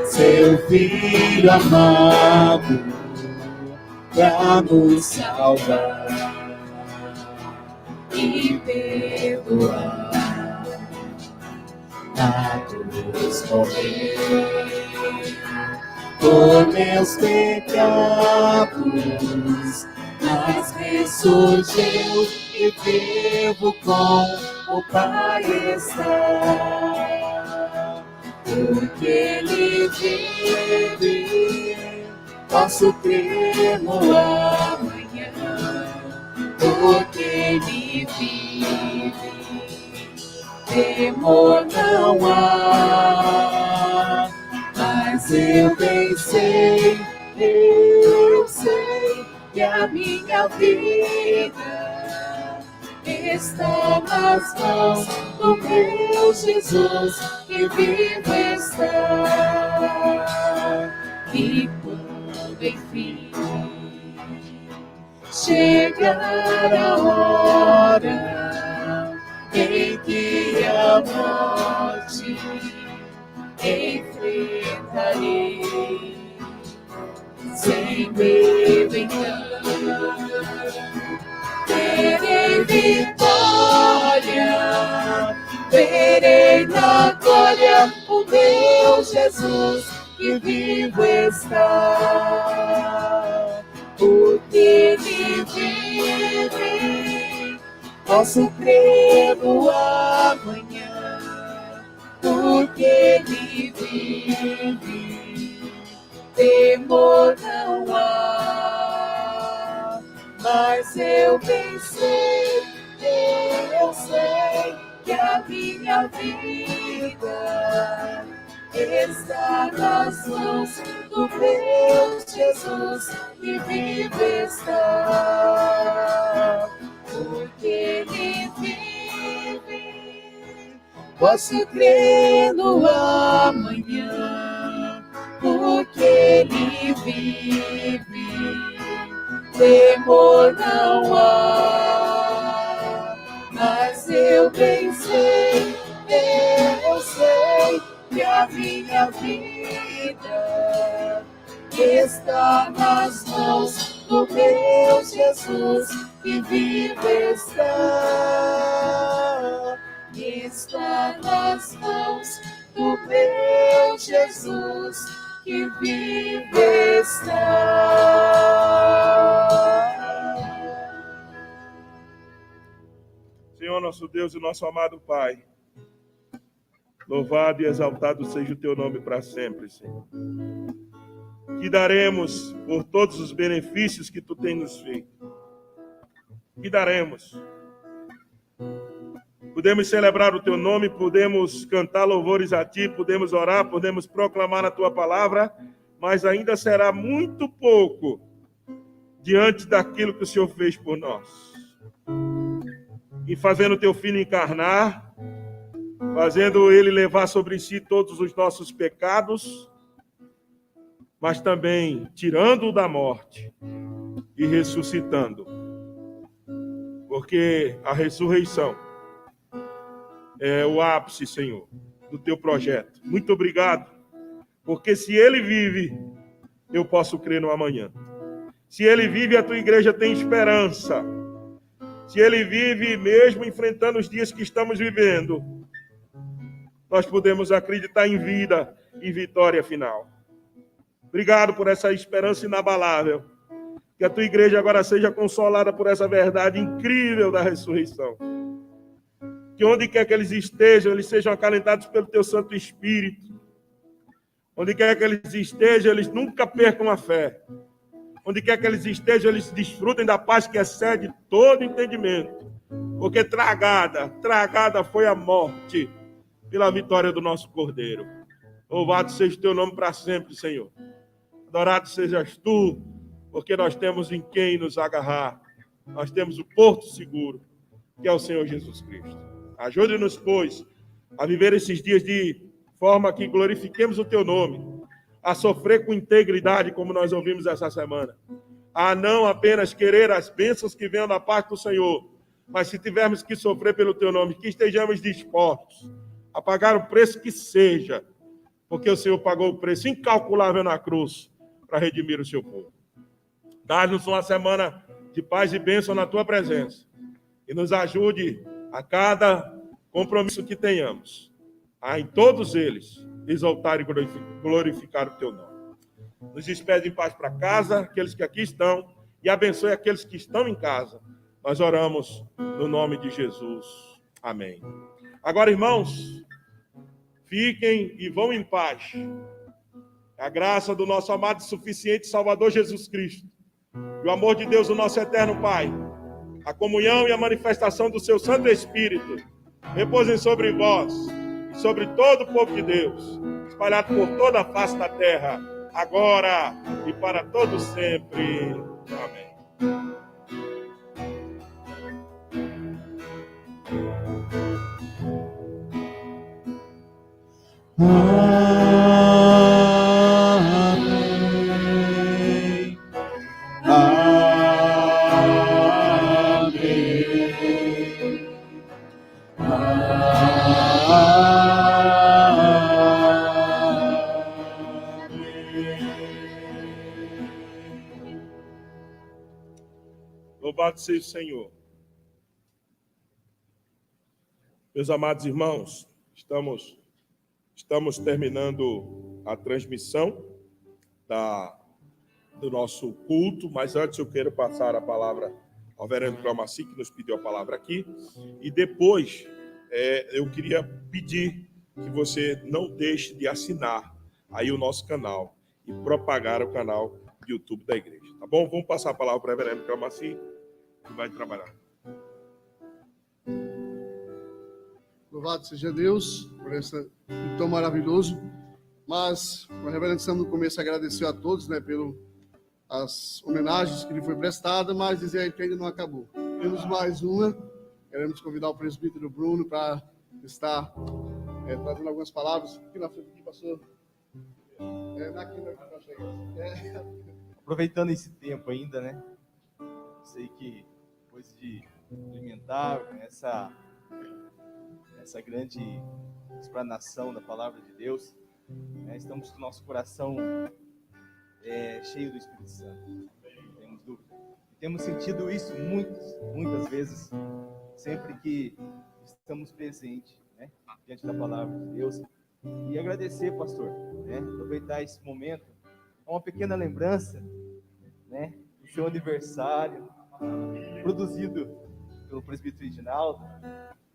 seu Filho amado, pra nos salvar e perdoar, na cruz morrer por meus pecados, mas ressurgiu e vivo com o Pai está, porque ele vive, posso crer no amanhã, porque ele vive, temor não há, mas eu bem sei, que a minha vida está nas mãos do meu Jesus, que vivo está. E quando enfim chegar a hora em que a morte enfrentarei, sem medo então terei vitória, verei na glória o meu Jesus, que vivo está. Porque Ele vive, posso crer no amanhã. Porque Ele vive, temor não há. Mas eu bem sei, eu sei que a minha vida está nas mãos do meu Jesus, que vivo está. Porque Ele vive, posso crer no amanhã. Porque Ele vive, temor não há. Mas eu bem sei, eu sei que a minha vida está nas mãos do meu Jesus, que vivo está. Está nas mãos do meu Jesus, que vivo está. Senhor, nosso Deus e nosso amado Pai, louvado e exaltado seja o teu nome para sempre, Senhor. Que daremos por todos os benefícios que tu tens nos feito. Que daremos. Podemos celebrar o teu nome, podemos cantar louvores a ti, podemos orar, podemos proclamar a tua palavra, mas ainda será muito pouco diante daquilo que o Senhor fez por nós. E fazendo o teu filho encarnar, fazendo ele levar sobre si todos os nossos pecados, mas também tirando-o da morte e ressuscitando. Porque a ressurreição é o ápice, Senhor, do teu projeto. Muito obrigado, porque se ele vive, eu posso crer no amanhã. Se ele vive, a tua igreja tem esperança. Se ele vive, mesmo enfrentando os dias que estamos vivendo, nós podemos acreditar em vida e vitória final. Obrigado por essa esperança inabalável. Que a tua igreja agora seja consolada por essa verdade incrível da ressurreição. Que onde quer que eles estejam, eles sejam acalentados pelo teu Santo Espírito. Onde quer que eles estejam, eles nunca percam a fé. Onde quer que eles estejam, eles desfrutem da paz que excede todo entendimento. Porque tragada foi a morte pela vitória do nosso Cordeiro. Louvado seja o teu nome para sempre, Senhor. Adorado sejas tu, porque nós temos em quem nos agarrar. Nós temos o porto seguro, que é o Senhor Jesus Cristo. Ajude-nos, pois, a viver esses dias de forma que glorifiquemos o teu nome, a sofrer com integridade, como nós ouvimos essa semana, a não apenas querer as bênçãos que venham da parte do Senhor, mas se tivermos que sofrer pelo teu nome, que estejamos dispostos a pagar o preço que seja, porque o Senhor pagou o preço incalculável na cruz para redimir o seu povo. Dá-nos uma semana de paz e bênção na tua presença e nos ajude a cada compromisso que tenhamos, a em todos eles exaltar e glorificar o teu nome. Nos despede em paz para casa, aqueles que aqui estão, e abençoe aqueles que estão em casa. Nós oramos no nome de Jesus. Amém. Agora, irmãos, fiquem e vão em paz. A graça do nosso amado e suficiente Salvador Jesus Cristo, e o amor de Deus, o nosso eterno Pai, a comunhão e a manifestação do seu Santo Espírito, repousem sobre vós e sobre todo o povo de Deus, espalhado por toda a face da terra, agora e para todo sempre. Amém. Louvado seja o Senhor. Meus amados irmãos, estamos terminando a transmissão do nosso culto, mas antes eu quero passar a palavra ao vereador Clemaci, que nos pediu a palavra aqui, e depois eu queria pedir que você não deixe de assinar aí o nosso canal e propagar o canal do YouTube da igreja, tá bom? Vamos passar a palavra para o reverendo Clemaci, que vai trabalhar. Louvado seja Deus por esse culto tão maravilhoso. Mas o reverendo Sam no começo agradeceu a todos, né, pelas homenagens que lhe foi prestada, mas dizer que ainda não acabou. Temos mais uma. Queremos convidar o presbítero Bruno para estar trazendo algumas palavras. Aqui na frente, aqui, pastor. Aproveitando esse tempo ainda, né? Sei que depois de alimentar essa grande explanação da palavra de Deus, né, estamos com o nosso coração cheio do Espírito Santo, não temos dúvida. E temos sentido isso muitas vezes, sempre que estamos presentes, né, diante da palavra de Deus. E agradecer, pastor, né, aproveitar esse momento, uma pequena lembrança, né, do seu aniversário, produzido pelo presbítero Reginaldo,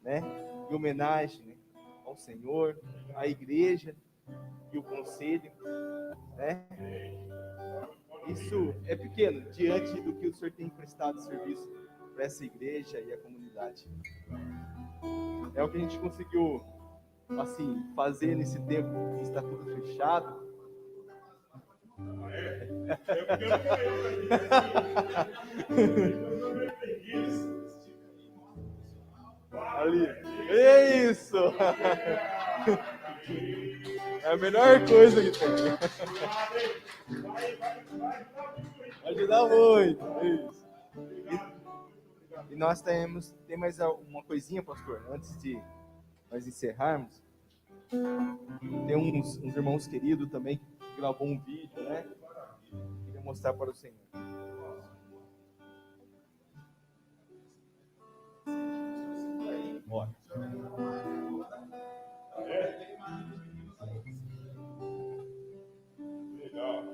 né, em homenagem, né, ao Senhor, à igreja e o conselho, né? Isso é pequeno diante do que o Senhor tem prestado serviço para essa igreja e a comunidade. É o que a gente conseguiu, assim, fazer nesse tempo que está tudo fechado. Ali. É isso! É a melhor coisa que tem. Vai ajudar muito. Isso. E nós tem mais uma coisinha, pastor, antes de nós encerrarmos. Tem uns irmãos queridos também que gravou um vídeo, né? Queria mostrar para o Senhor. Bora. Legal.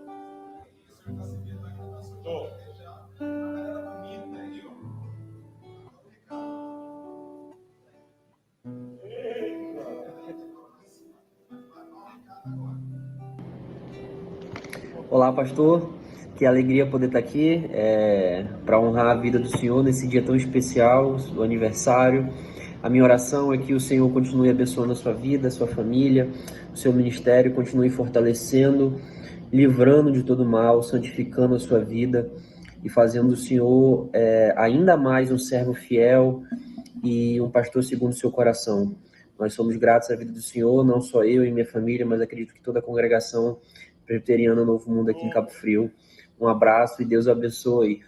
Olá, pastor. Que alegria poder estar aqui para honrar a vida do Senhor nesse dia tão especial, o aniversário. A minha oração é que o Senhor continue abençoando a sua vida, a sua família, o seu ministério, continue fortalecendo, livrando de todo mal, santificando a sua vida e fazendo do Senhor ainda mais um servo fiel e um pastor segundo o seu coração. Nós somos gratos à vida do Senhor, não só eu e minha família, mas acredito que toda a congregação presbiteriana Novo Mundo aqui em Cabo Frio. Um abraço e Deus abençoe.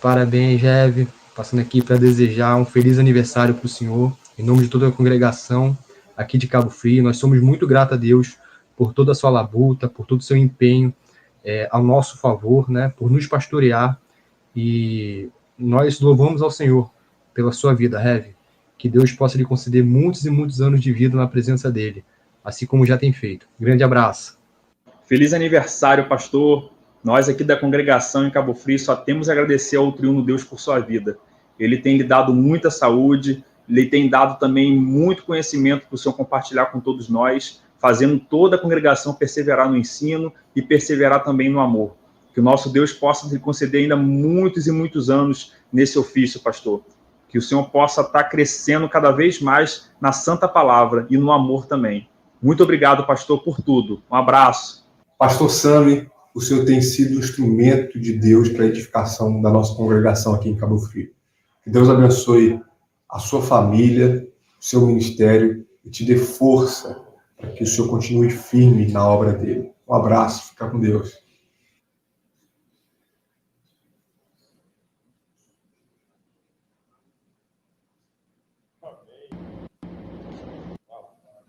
Parabéns, Jeve. Passando aqui para desejar um feliz aniversário para o senhor, em nome de toda a congregação aqui de Cabo Frio. Nós somos muito gratos a Deus por toda a sua labuta, por todo o seu empenho ao nosso favor, né, por nos pastorear. E nós louvamos ao Senhor pela sua vida, Jeve. Que Deus possa lhe conceder muitos e muitos anos de vida na presença dele, assim como já tem feito. Grande abraço. Feliz aniversário, pastor. Nós aqui da congregação em Cabo Frio só temos a agradecer ao Triuno Deus por sua vida. Ele tem lhe dado muita saúde, ele tem dado também muito conhecimento para o senhor compartilhar com todos nós, fazendo toda a congregação perseverar no ensino e perseverar também no amor. Que o nosso Deus possa lhe conceder ainda muitos e muitos anos nesse ofício, pastor. Que o senhor possa estar crescendo cada vez mais na santa palavra e no amor também. Muito obrigado, pastor, por tudo. Um abraço. Pastor Sami, o senhor tem sido um instrumento de Deus para a edificação da nossa congregação aqui em Cabo Frio. Que Deus abençoe a sua família, o seu ministério e te dê força para que o senhor continue firme na obra dele. Um abraço, fica com Deus.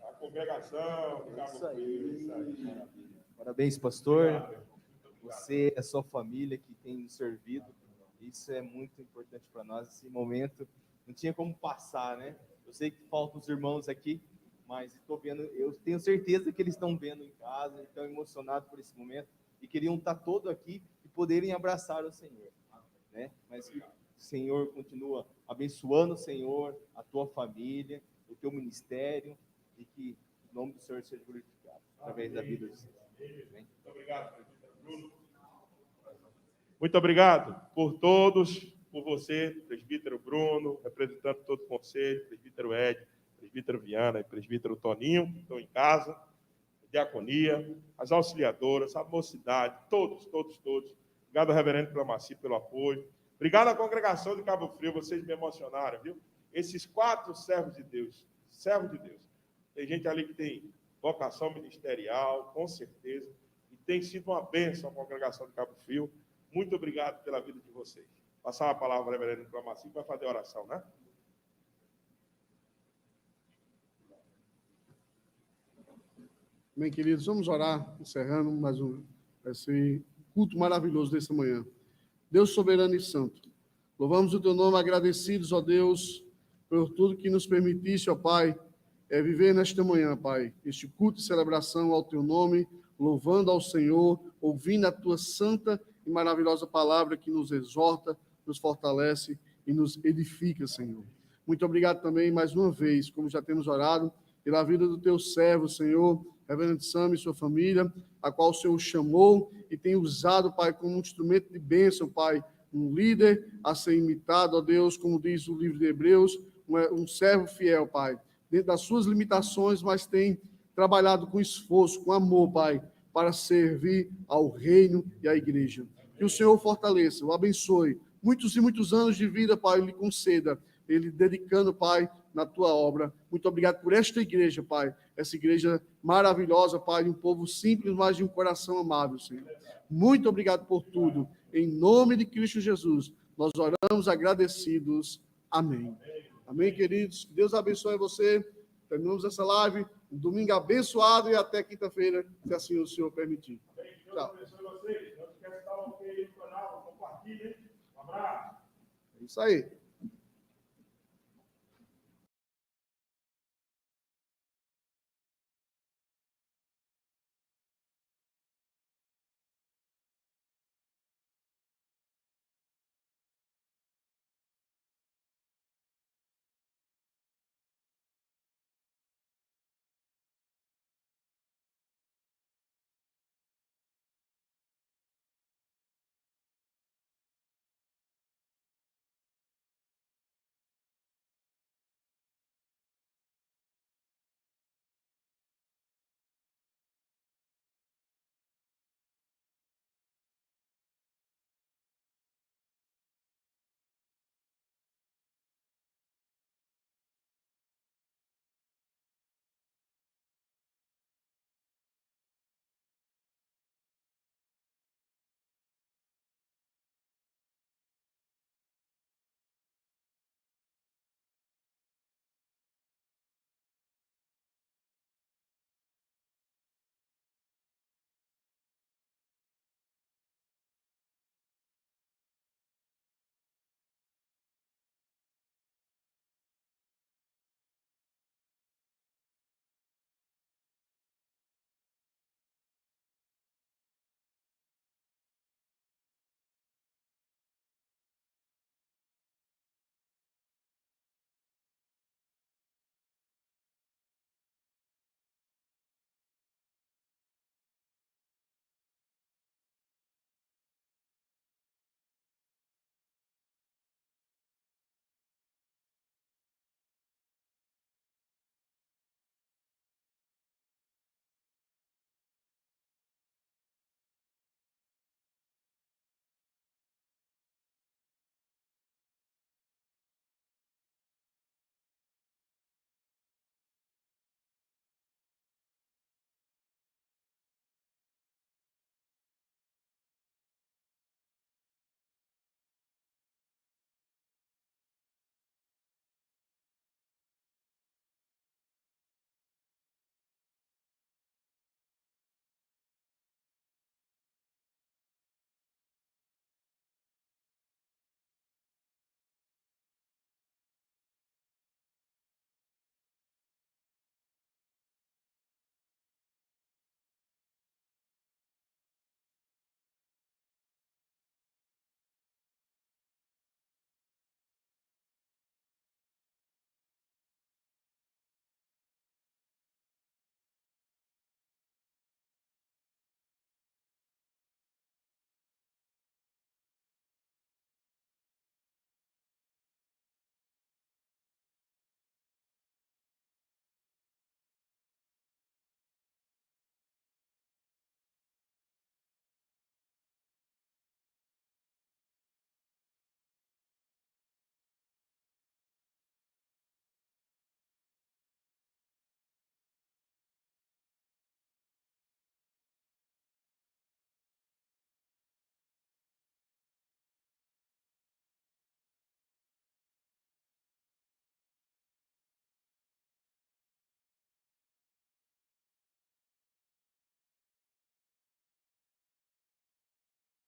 A congregação, Isso aí. Parabéns, pastor. Você e a sua família que tem nos servido Isso é muito importante para nós, esse momento. Não tinha como passar, né? Eu sei que faltam os irmãos aqui, mas estou vendo, eu tenho certeza que eles estão vendo em casa, estão emocionados por esse momento e queriam estar todos aqui e poderem abraçar o Senhor, né? Mas que o Senhor continua abençoando, Senhor, a tua família, o teu ministério, e que o nome do Senhor seja glorificado através da vida de vocês. Amém? Muito obrigado, presbítero Bruno. Muito obrigado por todos, por você, presbítero Bruno, representando todo o conselho, presbítero Ed, presbítero Viana e presbítero Toninho, que estão em casa, a diaconia, as auxiliadoras, a mocidade, todos. Obrigado, reverendo Clamaci, pelo apoio. Obrigado à congregação de Cabo Frio, vocês me emocionaram, viu? Esses 4 servos de Deus. Tem gente ali que tem vocação ministerial, com certeza, e tem sido uma bênção a congregação de Cabo Frio. Muito obrigado pela vida de vocês. Passar a palavra ao reverendo Clamaci, que vai fazer a oração, né? Bem, queridos, vamos orar, encerrando mais esse culto maravilhoso dessa manhã. Deus soberano e santo, louvamos o teu nome, agradecidos, ó Deus, por tudo que nos permitisse, ó Pai, viver nesta manhã, Pai, este culto de celebração ao teu nome, louvando ao Senhor, ouvindo a tua santa e maravilhosa palavra que nos exorta, nos fortalece e nos edifica, Senhor. Muito obrigado também, mais uma vez, como já temos orado, pela vida do teu servo, Senhor, reverendo Sam e sua família, a qual o Senhor chamou e tem usado, Pai, como um instrumento de bênção, Pai, um líder a ser imitado, ó Deus, como diz o livro de Hebreus, um servo fiel, Pai, dentro das suas limitações, mas tem trabalhado com esforço, com amor, Pai, para servir ao reino e à igreja. Que o Senhor fortaleça, o abençoe, muitos e muitos anos de vida, Pai, lhe conceda, ele dedicando, Pai, na tua obra. Muito obrigado por esta igreja, Pai, essa igreja maravilhosa, Pai, de um povo simples, mas de um coração amável, Senhor. Muito obrigado por tudo. Em nome de Cristo Jesus, nós oramos agradecidos. Amém. Amém, queridos. Deus abençoe você. Terminamos essa live. Um domingo abençoado e até quinta-feira, se assim o Senhor permitir. Tchau. Deus abençoe vocês. Não esquece de dar um ok no canal, compartilhe. Um abraço. É isso aí.